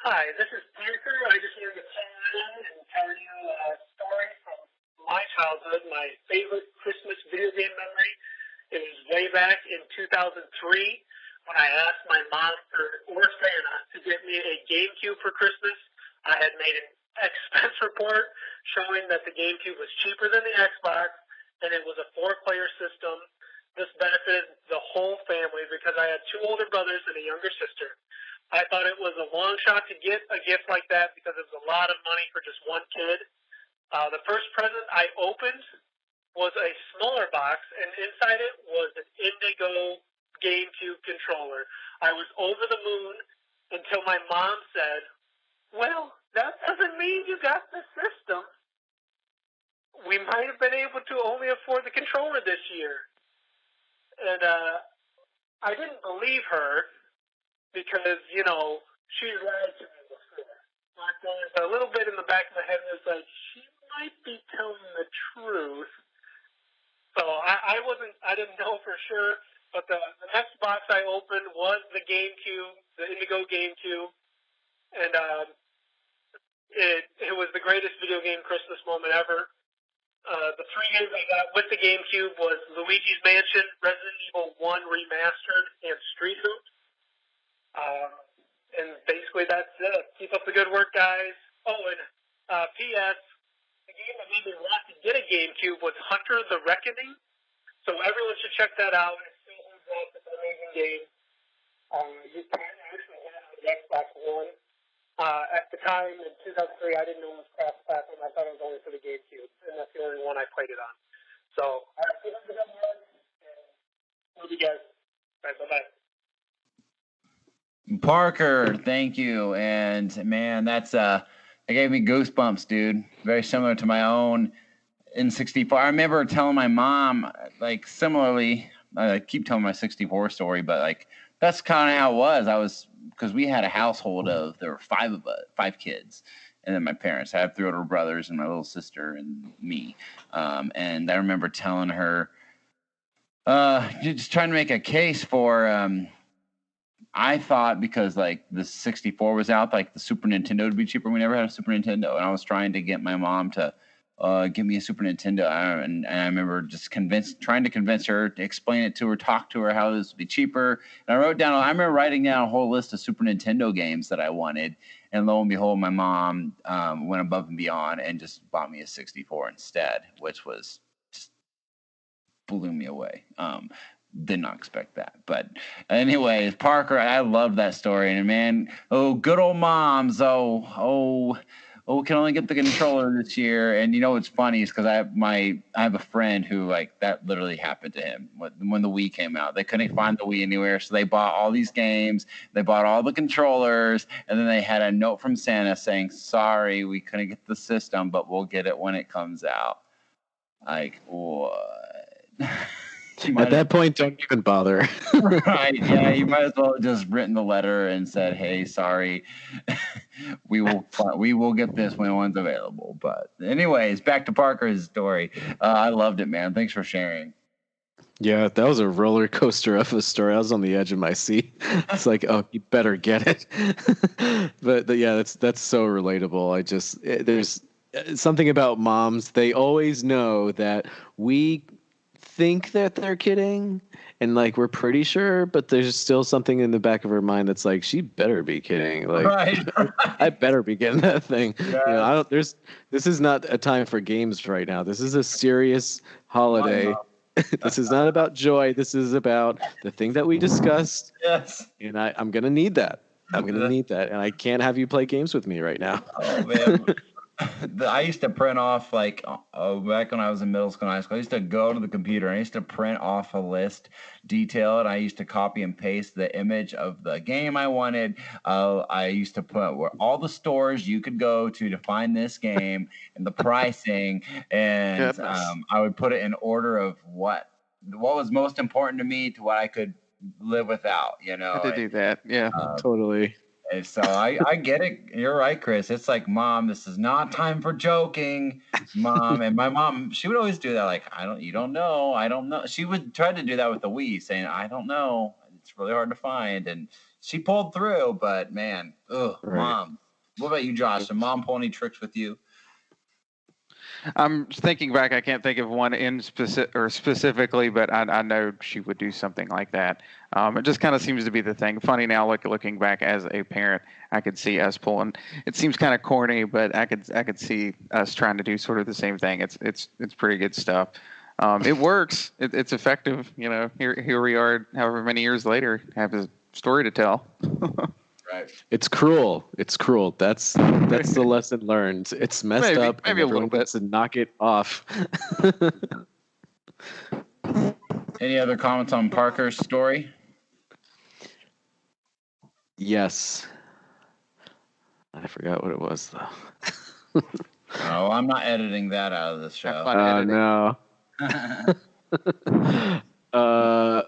Hi, this is Parker. I just wanted to call in and tell you a story from my childhood, my favorite Christmas video game memory. It was way back in 2003. When I asked my mom or Santa to get me a GameCube for Christmas. I had made an expense report showing that the GameCube was cheaper than the Xbox, and it was a 4-player system. This benefited the whole family because I had 2 older brothers and a younger sister. I thought it was a long shot to get a gift like that because it was a lot of money for just one kid. The first present I opened was a smaller box, and inside it was an Indigo GameCube controller. I was over the moon until my mom said, "Well, that doesn't mean you got the system. We might have been able to only afford the controller this year." And I didn't believe her because, she's lied to me before. But there's a little bit in the back of my head that was like, she might be telling the truth. So I didn't know for sure. But the next box I opened was the GameCube, the Indigo GameCube, and it was the greatest video game Christmas moment ever. The 3 games I got with the GameCube was Luigi's Mansion, Resident Evil 1 Remastered, and Street Hoops. And basically that's it. Keep up the good work, guys. Oh, and P.S., the game that made me want to get a GameCube was Hunter the Reckoning. So everyone should check that out. It's an amazing game. You can actually get it on the Xbox One. At the time, in 2003, I didn't know it was cross-platform. I thought it was only for the GameCube, and that's the only one I played it on. So, all right, keep up the good work, and love you guys. All right, bye-bye. Parker, thank you. And, man, that gave me goosebumps, dude. Very similar to my own N64. I remember telling my mom, similarly, I keep telling my 64 story, but that's kind of how it was. Because we had a household there were 5 of us, 5 kids, and then my parents. I have 3 older brothers and my little sister and me. And I remember telling her, just trying to make a case for. I thought because the 64 was out, the Super Nintendo would be cheaper. We never had a Super Nintendo, and I was trying to get my mom to give me a Super Nintendo, and I remember just trying to convince her, to explain it to her, talk to her how this would be cheaper. And I remember writing down a whole list of Super Nintendo games that I wanted, and lo and behold, my mom went above and beyond and just bought me a 64 instead, which was just blew me away. Did not expect that. But anyways, Parker, I love that story. And man, good old moms. We can only get the controller this year. And what's funny is because I have a friend who that literally happened to him when the Wii came out. They couldn't find the Wii anywhere, so they bought all these games. They bought all the controllers, and then they had a note from Santa saying, "Sorry, we couldn't get the system, but we'll get it when it comes out." What? At that point, don't even bother. Right? Yeah, you might as well have just written the letter and said, "Hey, sorry." we will get this when one's available. But anyways, back to Parker's story. I loved it, man. Thanks for sharing. Yeah, that was a roller coaster of a story. I was on the edge of my seat. It's like, oh, you better get it. but yeah, that's so relatable. There's something about moms. They always know that we think that they're kidding, and like we're pretty sure, but there's still something in the back of her mind that's like, she better be kidding. Like, right. I better be getting that thing. Yeah. This is not a time for games right now. This is a serious holiday. This is not about joy. This is about the thing that we discussed. Yes. And I'm going to need that. I'm going to need that. And I can't have you play games with me right now. Oh, man. I used to print off, back when I was in middle school and high school, I used to go to the computer and I used to print off a list detailed. I used to copy and paste the image of the game I wanted. I used to put where all the stores you could go to find this game and the pricing. And I would put it in order of what was most important to me to what I could live without, I had to do that. Yeah, totally. So I get it. You're right, Chris. It's like, Mom, this is not time for joking, Mom. And my mom, she would always do that. Like, you don't know. I don't know. She would try to do that with the Wii, saying, I don't know. It's really hard to find. And she pulled through, but man, right. Mom. What about you, Josh? Did Mom pull any tricks with you? I'm thinking back. I can't think of one specifically, but I know she would do something like that. It just kind of seems to be the thing. Funny now, looking back as a parent, I could see us pulling. It seems kind of corny, but I could see us trying to do sort of the same thing. It's pretty good stuff. It works. It's effective. Here we are, however many years later, have a story to tell. Right. It's cruel. That's the lesson learned. It's messed up. Maybe a little bit. To knock it off. Any other comments on Parker's story? Yes. I forgot what it was though. Oh, I'm not editing that out of the show. No.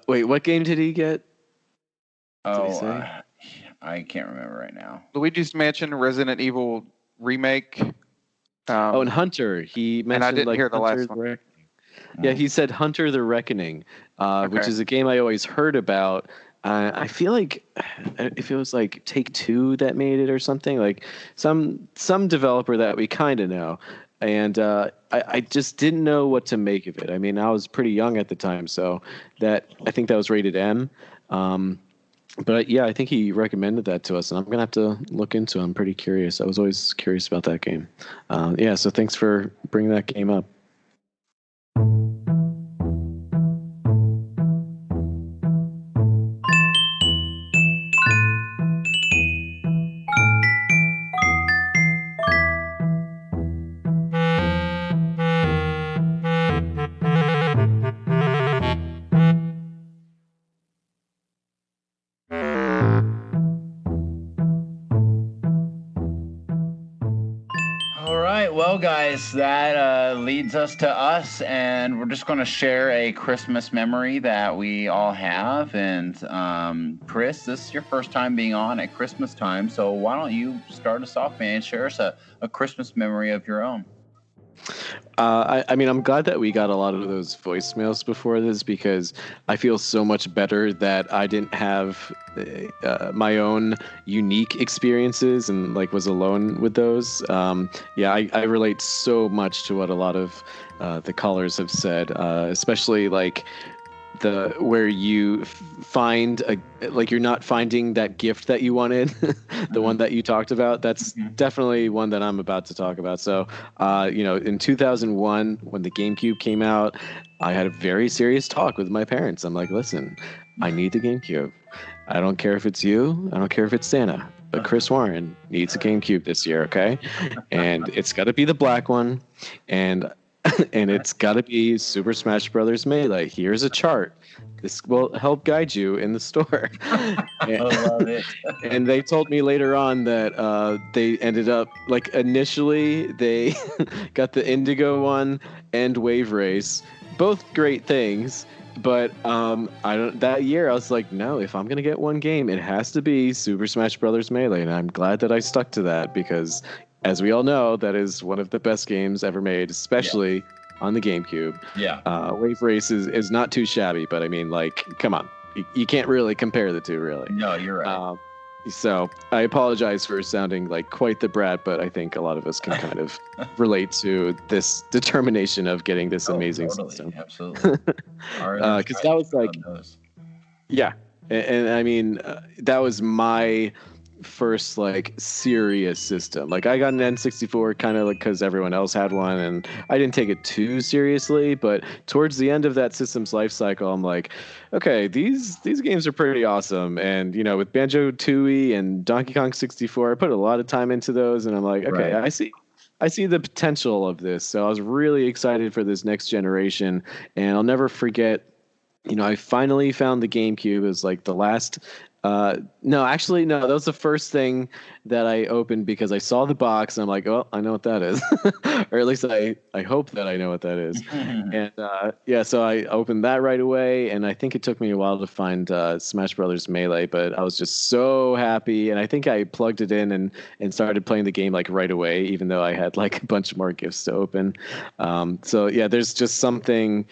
Wait, what game did he get? I can't remember right now. Luigi's Mansion, Resident Evil remake. And Hunter. He mentioned, and I didn't hear the Hunter last one. Yeah, he said Hunter the Reckoning, which is a game I always heard about. I feel like if it was like Take-Two that made it or something, like some developer that we kind of know. And I just didn't know what to make of it. I mean, I was pretty young at the time, so I think that was rated M. But yeah, I think he recommended that to us, and I'm going to have to look into it. I'm pretty curious. I was always curious about that game. So thanks for bringing that game up. Well, guys, that leads us to us, and we're just going to share a Christmas memory that we all have. And Chris, this is your first time being on at Christmas time, so why don't you start us off, man, and share us a Christmas memory of your own? I mean, I'm glad that we got a lot of those voicemails before this, because I feel so much better that I didn't have my own unique experiences and was alone with those. I relate so much to what a lot of the callers have said, especially where you find you're not finding that gift that you wanted, the one that you talked about. That's definitely one that I'm about to talk about. So, in 2001, when the GameCube came out, I had a very serious talk with my parents. I'm like, listen, I need the GameCube. I don't care if it's you. I don't care if it's Santa. But Chris Warren needs a GameCube this year, okay? And it's got to be the black one. And it's got to be Super Smash Brothers Melee. Here's a chart. This will help guide you in the store. I love it. And they told me later on that they ended up, initially they got the Indigo one and Wave Race, both great things. But that year I was like, no, if I'm gonna get one game, it has to be Super Smash Bros. Melee, and I'm glad that I stuck to that because, as we all know, that is one of the best games ever made, especially on the GameCube. Yeah. Wave Race is not too shabby, but I mean, like, come on, you can't really compare the two, really. No, you're right. So I apologize for sounding like quite the brat, but I think a lot of us can kind of relate to this determination of getting this amazing system. Absolutely. Because that was like, yeah, and I mean, that was my first like serious system. Like I got an N64 kind of like because everyone else had one, and I didn't take it too seriously. But towards the end of that system's life cycle, I'm like, okay, these games are pretty awesome. And with Banjo-Tooie and Donkey Kong 64, I put a lot of time into those, and I'm like, okay, Right. I see the potential of this. So I was really excited for this next generation, and I'll never forget. I finally found the GameCube. It was like the last. No, actually, no. That was the first thing that I opened because I saw the box and I'm like, oh, I know what that is, or at least I hope that I know what that is. And so I opened that right away, and I think it took me a while to find Smash Brothers Melee, but I was just so happy, and I think I plugged it in and started playing the game like right away, even though I had like a bunch more gifts to open. So yeah, there's just something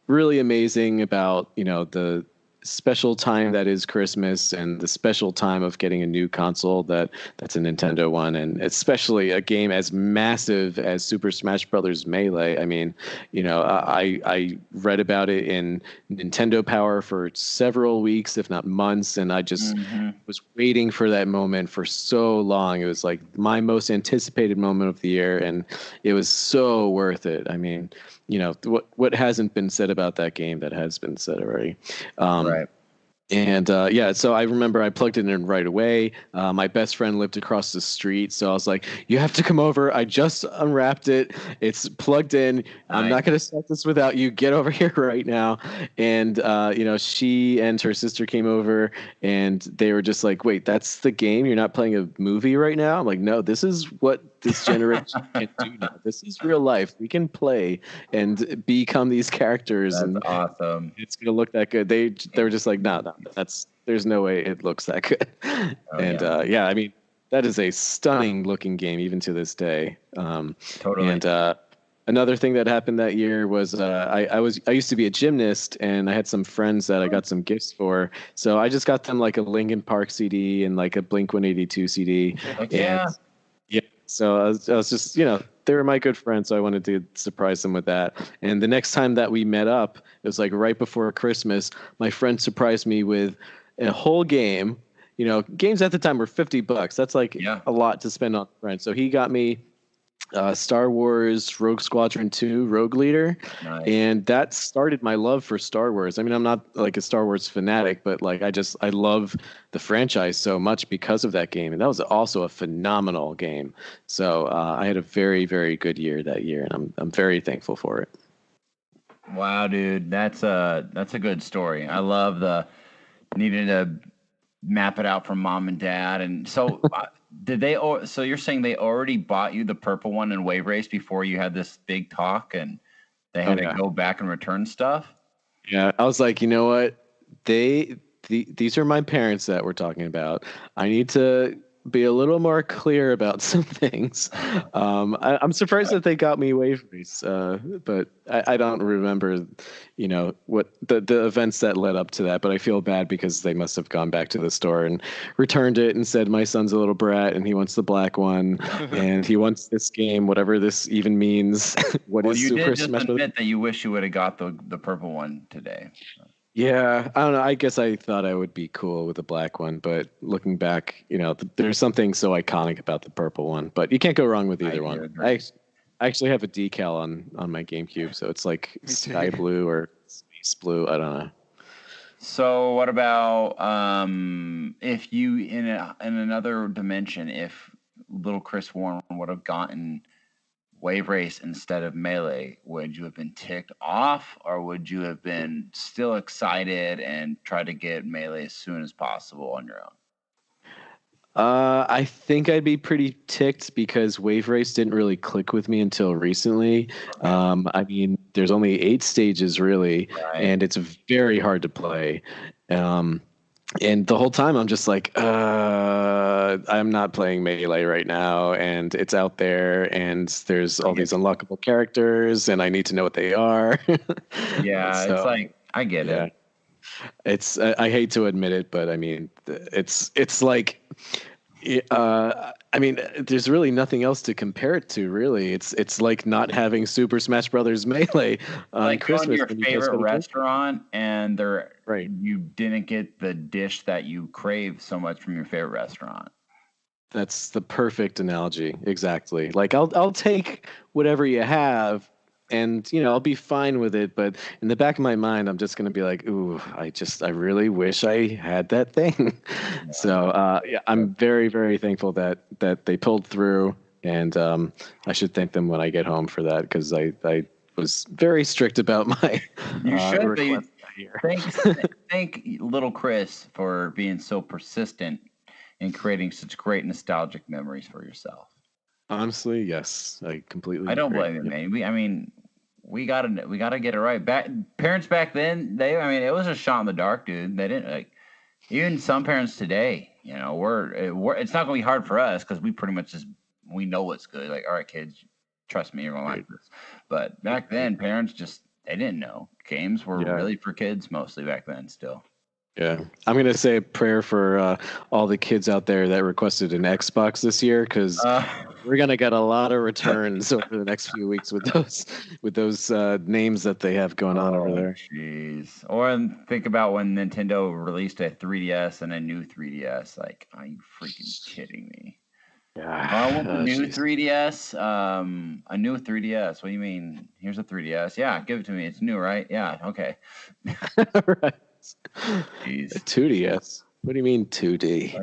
really amazing about the special time that is Christmas and the special time of getting a new console that's a Nintendo one, and especially a game as massive as Super Smash Brothers Melee. I mean, I read about it in Nintendo Power for several weeks, if not months, and I just was waiting for that moment for so long. It was like my most anticipated moment of the year, and it was so worth it. I mean, what hasn't been said about that game that has been said already. Right. And so I remember I plugged it in right away. My best friend lived across the street, so I was like, "You have to come over. I just unwrapped it. It's plugged in. I'm not going to start this without you. Get over here right now." And she and her sister came over, and they were just like, "Wait, that's the game? You're not playing a movie right now?" I'm like, "No, this is what this generation can do now. This is real life. We can play and become these characters." That's and awesome. It's gonna look that good. They were just like, no, there's no way it looks that good. I mean, that is a stunning looking game even to this day. Totally. And another thing that happened that year was I used to be a gymnast, and I had some friends that I got some gifts for. So I just got them like a Linkin Park CD and like a Blink 182 CD. So I was just, they were my good friends, so I wanted to surprise them with that. And the next time that we met up, it was like right before Christmas, my friend surprised me with a whole game. Games at the time were $50. That's like a lot to spend on friends. So he got me Star Wars Rogue Squadron 2 Rogue Leader. Nice. And that started my love for Star Wars. I mean, I'm not like a Star Wars fanatic, but like I love the franchise so much because of that game. And that was also a phenomenal game. So I had a very, very good year that year, and I'm very thankful for it. Wow, dude, that's a good story. I love the needing to map it out from mom and dad. And so so you're saying they already bought you the purple one in Wave Race before you had this big talk, and they had to go back and return stuff? Yeah, I was like, you know what? These are my parents that we're talking about. I need to be a little more clear about some things. I'm surprised that they got me Wave Race, but I don't remember, what the events that led up to that. But I feel bad because they must have gone back to the store and returned it and said, my son's a little brat and he wants the black one and he wants this game, whatever this even means. You Super did just admit that you wish you would have got the purple one today. Yeah, I don't know. I guess I thought I would be cool with the black one, but looking back, there's something so iconic about the purple one. But you can't go wrong with either one. I actually have a decal on my GameCube, so it's like sky blue or space blue. I don't know. So what about if you in another dimension, if little Chris Warren would have gotten Wave Race instead of Melee, would you have been ticked off, or would you have been still excited and try to get Melee as soon as possible on your own? I think I'd be pretty ticked because Wave Race didn't really click with me until recently. I mean, there's only 8 stages really, Right. and it's very hard to play. And the whole time I'm just like, I'm not playing Melee right now, and it's out there, and there's all these unlockable characters, and I need to know what they are. Yeah, So, it's like I get yeah. it. It's I hate to admit it, but I mean, it's like, I mean, there's really nothing else to compare it to. Really, it's like not having Super Smash Brothers Melee on Like going to Christmas your when you just favorite got a drink. restaurant and Right. you didn't get the dish that you crave so much from your favorite restaurant. That's the perfect analogy. Exactly. Like I'll take whatever you have, and I'll be fine with it. But in the back of my mind, I'm just gonna be like, ooh, I really wish I had that thing. So yeah, I'm very, very thankful that they pulled through, and I should thank them when I get home for that, because I was very strict about my You should be. request that year. Thank little Chris for being so persistent in creating such great nostalgic memories for yourself. Honestly, yes, I completely. I don't agree. blame you, man. We gotta get it right. Parents back then, it was a shot in the dark, dude. They didn't like. Even some parents today, it's not gonna be hard for us because we pretty much we know what's good. Like, all right, kids, trust me, you're gonna like this. But back then, parents they didn't know. Games were really for kids mostly back then. Still. Yeah, I'm gonna say a prayer for all the kids out there that requested an Xbox this year, because we're gonna get a lot of returns over the next few weeks with those names that they have going on over there. Jeez. Or think about when Nintendo released a 3DS and a new 3DS. Like, are you freaking kidding me? Yeah. I want a new 3DS. A new 3DS. What do you mean? Here's a 3DS. Yeah, give it to me. It's new, right? Yeah. Okay. Right. Jeez. 2DS. What do you mean 2D?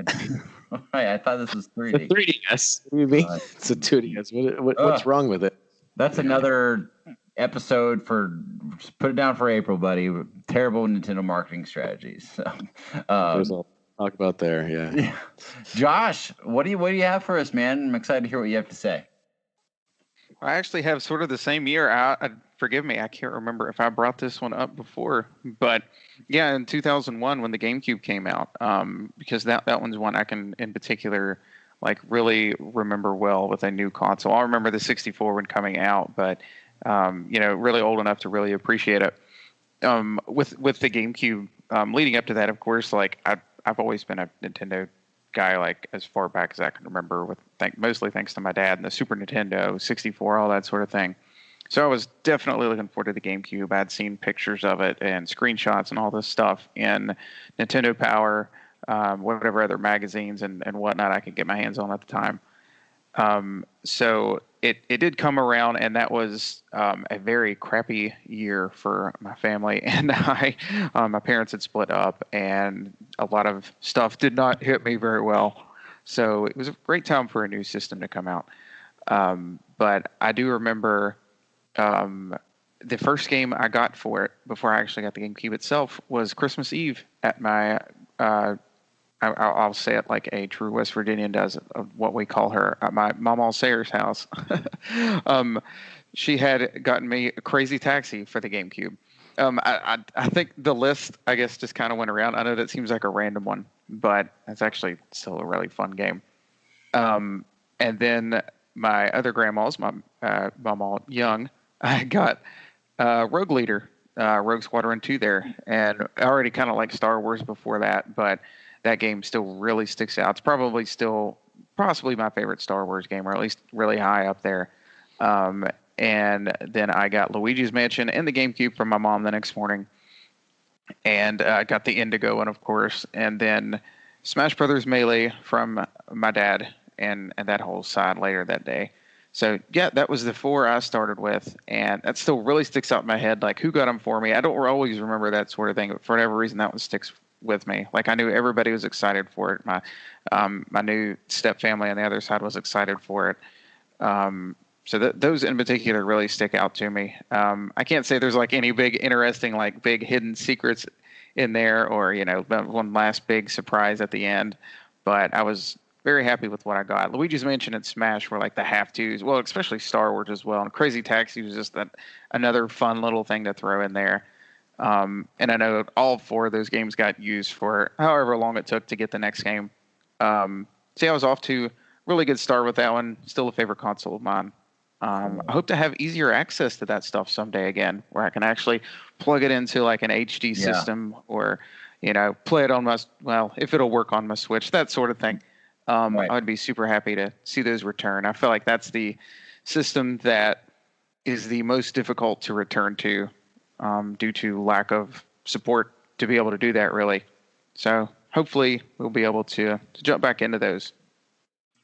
Right, I thought this was 3D. 3DS. What do you mean? It's a 2DS. What's wrong with it? That's another episode put it down for April, buddy. Terrible Nintendo marketing strategies. So, there's a talk about there. Yeah. Josh, what do you have for us, man? I'm excited to hear what you have to say. I actually have sort of the same year. Forgive me, I can't remember if I brought this one up before, but yeah, in 2001 when the GameCube came out, because that one's one I can in particular like really remember well with a new console. I remember the 64 when coming out, but really old enough to really appreciate it. With the GameCube, leading up to that, of course, like I've always been a Nintendo guy, like as far back as I can remember, mostly thanks to my dad and the Super Nintendo, 64, all that sort of thing. So I was definitely looking forward to the GameCube. I'd seen pictures of it and screenshots and all this stuff in Nintendo Power, whatever other magazines and whatnot I could get my hands on at the time. So it did come around, and that was a very crappy year for my family. And my parents had split up, and a lot of stuff did not hit me very well. So it was a great time for a new system to come out. But I do remember the first game I got for it before I actually got the GameCube itself was Christmas Eve at my I'll say it like a true West Virginian does, of what we call her, at my Mama Sayer's house. She had gotten me a Crazy Taxi for the GameCube. I think the list, I guess, just kind of went around. I know that seems like a random one, but it's actually still a really fun game. And then my other grandmas, my Mama Young, I got Rogue Leader, Rogue Squadron 2 there. And I already kind of like Star Wars before that, but that game still really sticks out. It's probably still possibly my favorite Star Wars game, or at least really high up there. And then I got Luigi's Mansion and the GameCube from my mom the next morning. And I got the Indigo one, of course. And then Smash Brothers Melee from my dad and that whole side later that day. So, yeah, that was the 4 I started with. And that still really sticks out in my head. Like, who got them for me? I don't always remember that sort of thing. But for whatever reason, that one sticks with me. Like, I knew everybody was excited for it. My new step family on the other side was excited for it. So those in particular really stick out to me. I can't say there's like any big interesting, like big hidden secrets in there, or one last big surprise at the end. But I was very happy with what I got. Luigi's Mansion and Smash were like the have-tos. Well, especially Star Wars as well. And Crazy Taxi was just another fun little thing to throw in there. And I know all 4 of those games got used for however long it took to get the next game. So yeah, I was off to a really good start with that one. Still a favorite console of mine. I hope to have easier access to that stuff someday again, where I can actually plug it into like an HD system or, play it on if it'll work on my Switch, that sort of thing. I would be super happy to see those return. I feel like that's the system that is the most difficult to return to due to lack of support to be able to do that, really. So hopefully we'll be able to jump back into those.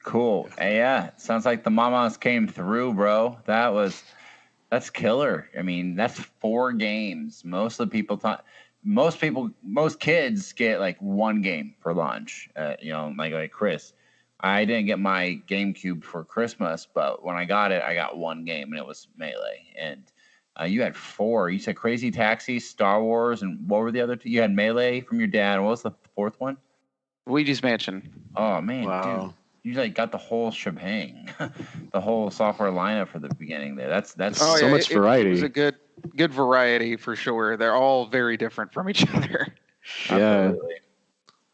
Cool. Yeah, sounds like the mamas came through, bro. That's killer. I mean, that's 4 games. Most kids get like 1 game for lunch. Like Chris. I didn't get my GameCube for Christmas, but when I got it, I got 1 game, and it was Melee. And you had 4. You said Crazy Taxi, Star Wars, and what were the other 2? You had Melee from your dad. What was the 4th one? Luigi's Mansion. Oh man, wow. dude. You like got the whole shebang, the whole software lineup for the beginning there. That's so much variety. It was a good variety for sure. They're all very different from each other. Yeah,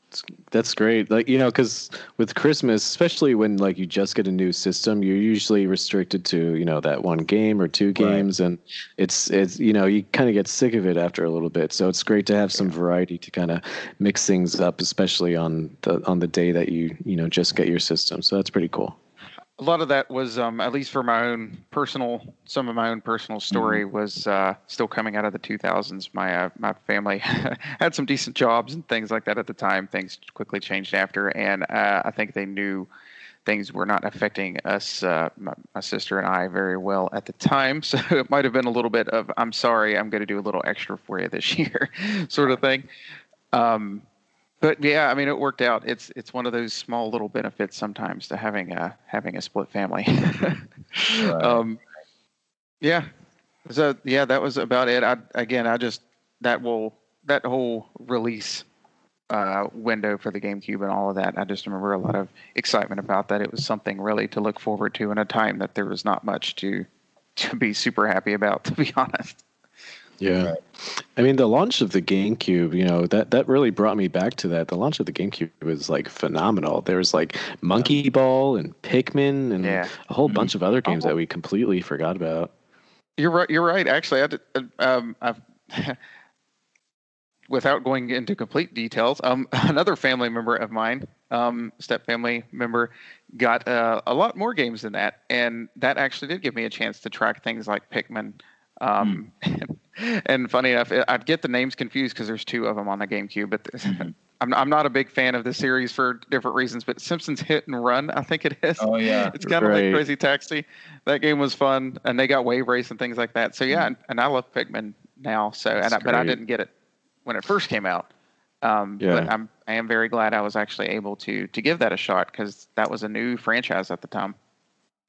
Absolutely. That's great. Like, because with Christmas, especially when like you just get a new system, you're usually restricted to, that 1 game or 2 games. And it's you kind of get sick of it after a little bit. So it's great to have some variety to kind of mix things up, especially on the day that you just get your system. So that's pretty cool. A lot of that was, at least for some of my own personal story was still coming out of the 2000s. My family had some decent jobs and things like that at the time. Things quickly changed after, and I think they knew things were not affecting us, my sister and I, very well at the time. So it might have been a little bit of, I'm sorry, I'm going to do a little extra for you this year sort of thing. But yeah, I mean, it worked out. It's one of those small little benefits sometimes to having a split family. Yeah. So yeah, that was about it. That whole release window for the GameCube and all of that. I just remember a lot of excitement about that. It was something really to look forward to in a time that there was not much to be super happy about, to be honest. Yeah. Right. I mean, the launch of the GameCube, that really brought me back to that. The launch of the GameCube was like phenomenal. There was like Monkey Ball and Pikmin and a whole bunch of other games that we completely forgot about. You're right. Actually, I've without going into complete details, another family member of mine, step family member, got a lot more games than that. And that actually did give me a chance to track things like Pikmin. And funny enough, I'd get the names confused because there's 2 of them on the GameCube. But I'm not a big fan of the series for different reasons. But Simpsons Hit and Run, I think it is. Oh yeah, it's kind of like Crazy Taxi. That game was fun, and they got Wave Race and things like that. So yeah, and I love Pikmin now. So but I didn't get it when it first came out. But I am very glad I was actually able to give that a shot because that was a new franchise at the time.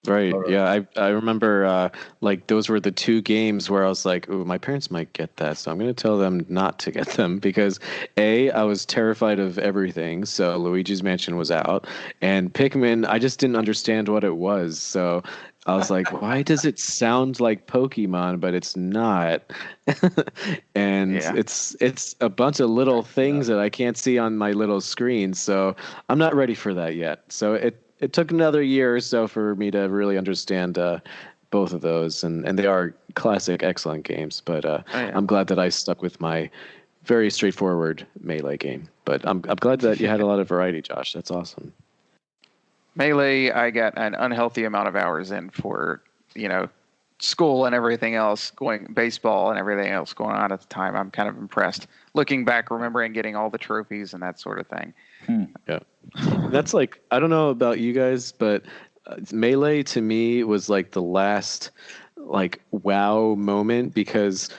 Right. Yeah. I remember like those were the 2 games where I was like, "Ooh, my parents might get that, so I'm going to tell them not to get them," because I was terrified of everything. So Luigi's Mansion was out, and Pikmin, I just didn't understand what it was. So I was like, "Why does it sound like Pokemon, but it's not?" And it's a bunch of little things that I can't see on my little screen. So I'm not ready for that yet. So it took another year or so for me to really understand both of those, and they are classic, excellent games. But I'm glad that I stuck with my very straightforward Melee game. But I'm glad that you had a lot of variety, Josh. That's awesome. Melee, I got an unhealthy amount of hours in for school and everything else, baseball and everything else going on at the time. I'm kind of impressed looking back, remembering getting all the trophies and that sort of thing. Yeah. That's like, I don't know about you guys, but Melee to me was like the last like wow moment, because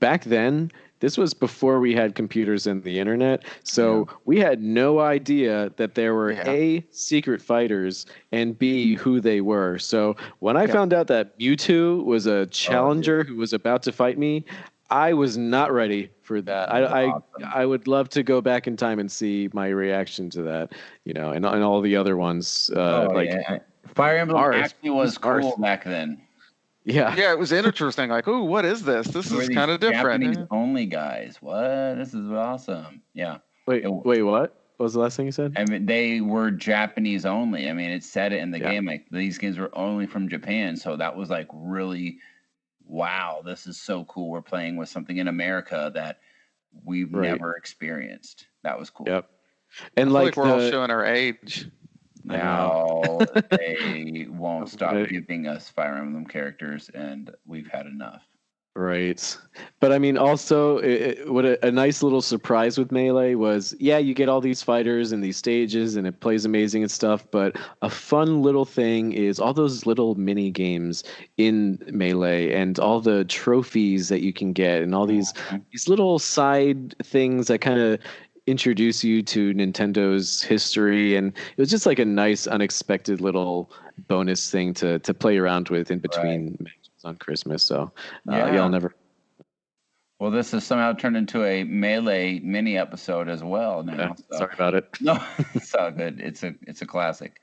back then, this was before we had computers and the internet. So we had no idea that there were A, secret fighters, and B, who they were. So when I found out that Mewtwo was a challenger who was about to fight me, I was not ready for that. Awesome. I would love to go back in time and see my reaction to that, and all the other ones. Yeah. Fire Emblem Marth. actually was Who's Marth? cool back then. Yeah. Yeah, it was interesting. Like, ooh, what is this? This Who are is these kind of different. Japanese only guys. What? This is awesome. Yeah. Wait, what? What was the last thing you said? I mean, they were Japanese only. I mean, it said it in the Yeah. game. Like, these games were only from Japan. So that was like really, wow, this is so cool. We're playing with something in America that we've Right. never experienced. That was cool. Yep. And I feel like like we're all showing our age. Now they won't stop giving us Fire Emblem characters, and we've had enough. Right. But I mean, also, what a nice little surprise with Melee was, yeah, you get all these fighters and these stages, and it plays amazing and stuff. But a fun little thing is all those little mini games in Melee and all the trophies that you can get, and all these little side things that kind of introduce you to Nintendo's history. And it was just like a nice, unexpected little bonus thing to play around with in between matches on Christmas. So y'all never. Well, this has somehow turned into a Melee mini episode as well now. Yeah, so. Sorry about it. No, it's all good. It's a classic.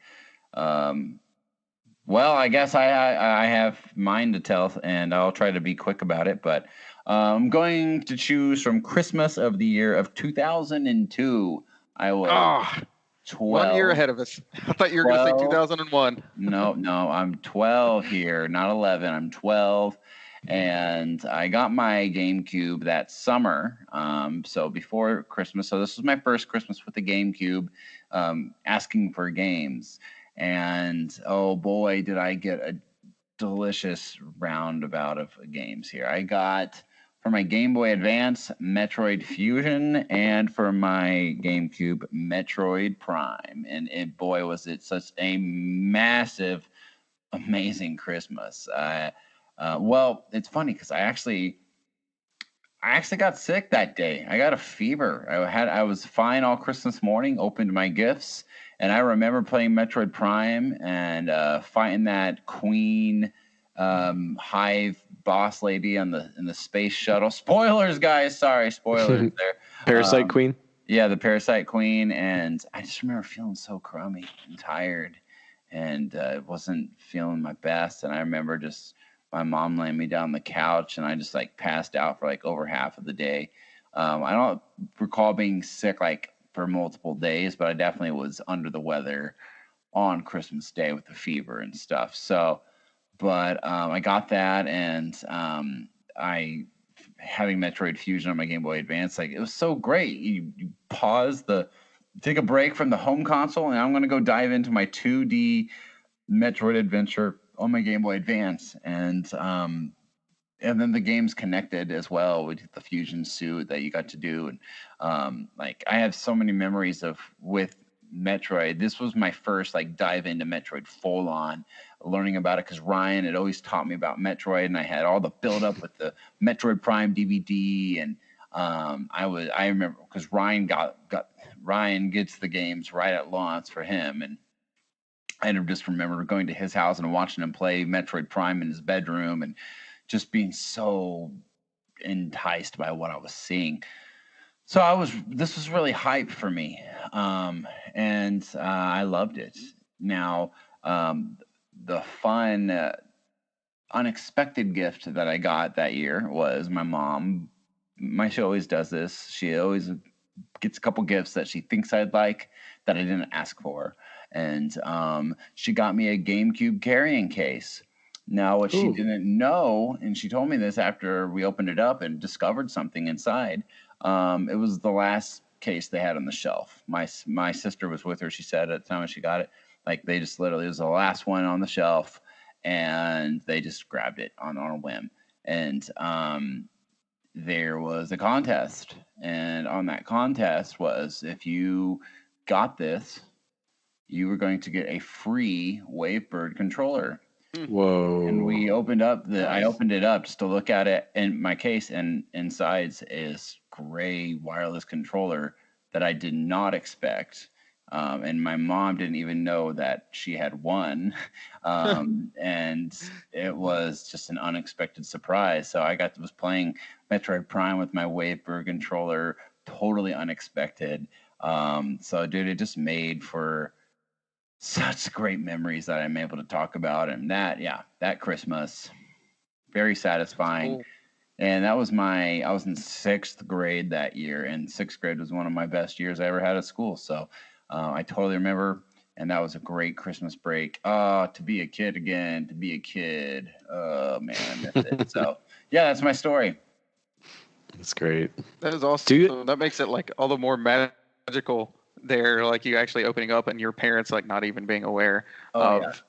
Well, I guess I have mine to tell, and I'll try to be quick about it. But I'm going to choose from Christmas of the year of 2002. I was 12. 1 year ahead of us. I thought you were going to say 2001. No, I'm 12 here, not 11. I'm 12. And I got my GameCube that summer, so before Christmas. So this was my first Christmas with the GameCube, asking for games. And oh boy, did I get a delicious roundabout of games here. I got, for my Game Boy Advance, Metroid Fusion, and for my GameCube, Metroid Prime. And boy, was it such a massive, amazing Christmas. Well, it's funny because I actually got sick that day. I got a fever. I was fine all Christmas morning, opened my gifts, and I remember playing Metroid Prime and fighting that Queen Hive boss lady in the space shuttle. Spoilers, guys. Sorry, spoilers there. Parasite Queen? Yeah, the Parasite Queen. And I just remember feeling so crummy and tired, and wasn't feeling my best. And I remember just my mom laying me down on the couch, and I just like passed out for like over half of the day. I don't recall being sick like for multiple days, but I definitely was under the weather on Christmas Day with the fever and stuff. So, but I got that, and having Metroid Fusion on my Game Boy Advance, like, it was so great. You pause take a break from the home console, and I'm going to go dive into my 2D Metroid adventure on my Game Boy Advance, and then the games connected as well with the fusion suit that you got to do, and like, I have so many memories with Metroid. This was my first like dive into Metroid full on, learning about it because Ryan had always taught me about Metroid, and I had all the build up with the Metroid Prime DVD, and I remember because Ryan gets the games right at launch for him, and I just remember going to his house and watching him play Metroid Prime in his bedroom and just being so enticed by what I was seeing. So this was really hype for me. And I loved it. Now, the fun, unexpected gift that I got that year was my mom. She always does this. She always gets a couple gifts that she thinks I'd like that I didn't ask for. And she got me a GameCube carrying case. Now, what she didn't know, and she told me this after we opened it up and discovered something inside, it was the last case they had on the shelf. My sister was with her, she said, at the time when she got it. Like, they just literally, it was the last one on the shelf, and they just grabbed it on a whim. And there was a contest, and on that contest was, if you got this, you were going to get a free Wavebird controller. Whoa. And we opened up I opened it up just to look at it in my case, and inside is gray wireless controller that I did not expect. And my mom didn't even know that she had won. And it was just an unexpected surprise. So I was playing Metroid Prime with my Wavebird controller, totally unexpected. So dude, it just made for such great memories that I'm able to talk about. And that Christmas, very satisfying. Cool. And that was I was in 6th grade that year, and 6th grade was one of my best years I ever had at school. So I totally remember, and that was a great Christmas break. To be a kid again, to be a kid. Oh, man, I missed it. So, yeah, that's my story. That's great. That is awesome. That makes it like all the more magical there, like you actually opening up and your parents like not even being aware of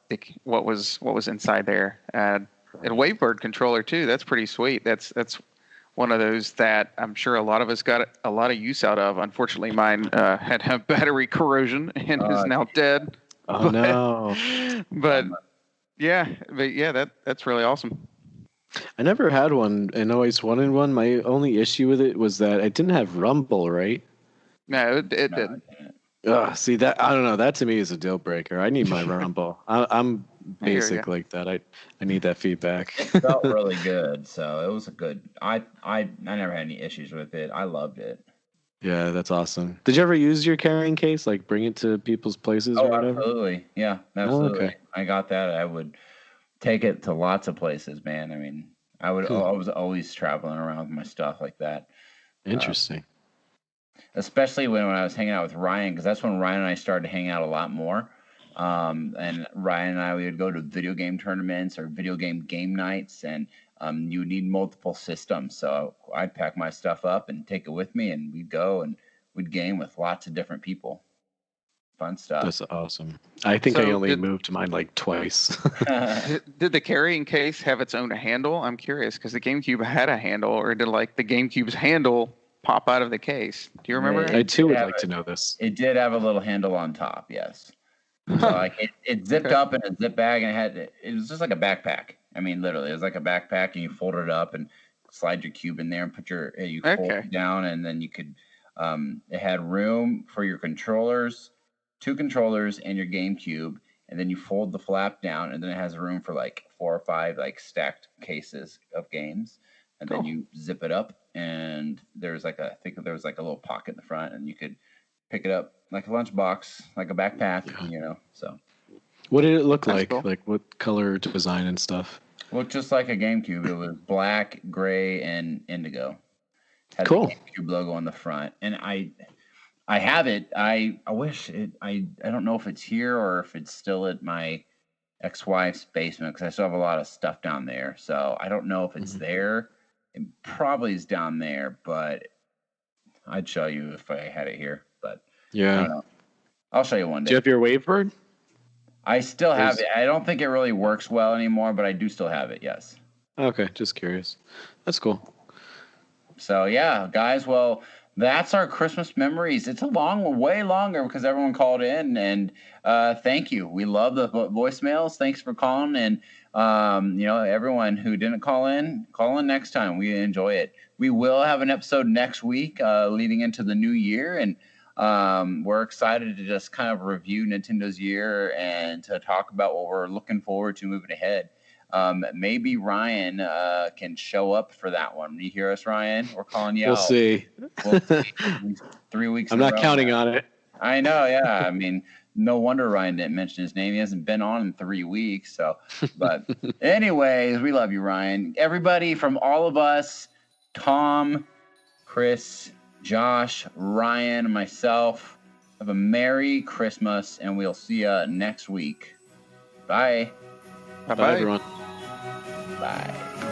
what was inside there. And Wavebird controller too. That's pretty sweet. That's one of those that I'm sure a lot of us got a lot of use out of. Unfortunately, mine had battery corrosion and is now dead. Oh no! But that's really awesome. I never had one and always wanted one. My only issue with it was that it didn't have rumble, right? No, it didn't. See that, I don't know. That to me is a deal breaker. I need my rumble. I'm basic like that. I need that feedback. It felt really good, so it was a good. I never had any issues with it. I loved it. Yeah, that's awesome. Did you ever use your carrying case, like bring it to people's places or whatever? Absolutely. Yeah, absolutely. Oh, okay. I got that. I would take it to lots of places, man. I mean, I was always traveling around with my stuff like that. Interesting. Especially when I was hanging out with Ryan, because that's when Ryan and I started to hang out a lot more. And Ryan and I, we would go to video game tournaments or video game nights, and you would need multiple systems. So I'd pack my stuff up and take it with me, and we'd go and we'd game with lots of different people. Fun stuff. That's awesome. I think I only moved mine like twice. Did the carrying case have its own handle? I'm curious because the GameCube had a handle, or did like the GameCube's handle pop out of the case? Do you remember? I too would like to know this. It did have a little handle on top, yes. So like it zipped up in a zip bag, and it was just like a backpack. I mean, literally, it was like a backpack, and you fold it up and slide your cube in there and put fold it down, and then you could. It had room for your controllers, 2 controllers, and your GameCube, and then you fold the flap down, and then it has room for like 4 or 5 like stacked cases of games, and then you zip it up, and there's like I think there was like a little pocket in the front, and you could pick it up like a lunchbox, like a backpack, So, what did it look like? Cool. Like what color design and stuff? Looked just like a GameCube. It was black, gray, and indigo. Had cool. The GameCube logo on the front, and I have it. I wish it. I don't know if it's here or if it's still at my ex-wife's basement because I still have a lot of stuff down there. So I don't know if it's there. It probably is down there, but I'd show you if I had it here. But yeah, I don't know. I'll show you one day. Do you have your Wavebird? I still have it. I don't think it really works well anymore, but I do still have it. Yes. Okay, just curious. That's cool. So yeah, guys. Well, that's our Christmas memories. It's way longer because everyone called in, and thank you. We love the voicemails. Thanks for calling, and everyone who didn't call in next time. We enjoy it. We will have an episode next week, leading into the new year, and we're excited to just kind of review Nintendo's year and to talk about what we're looking forward to moving ahead. Maybe Ryan can show up for that one. You hear us, Ryan? We're calling you out. See. We'll see. 3 weeks. I'm not counting on it. I know. Yeah. I mean, no wonder Ryan didn't mention his name. He hasn't been on in 3 weeks. So, but anyways, we love you, Ryan. Everybody from all of us, Tom, Chris, Josh, Ryan, and myself, have a Merry Christmas, and we'll see you next week. Bye. Bye, everyone. Bye.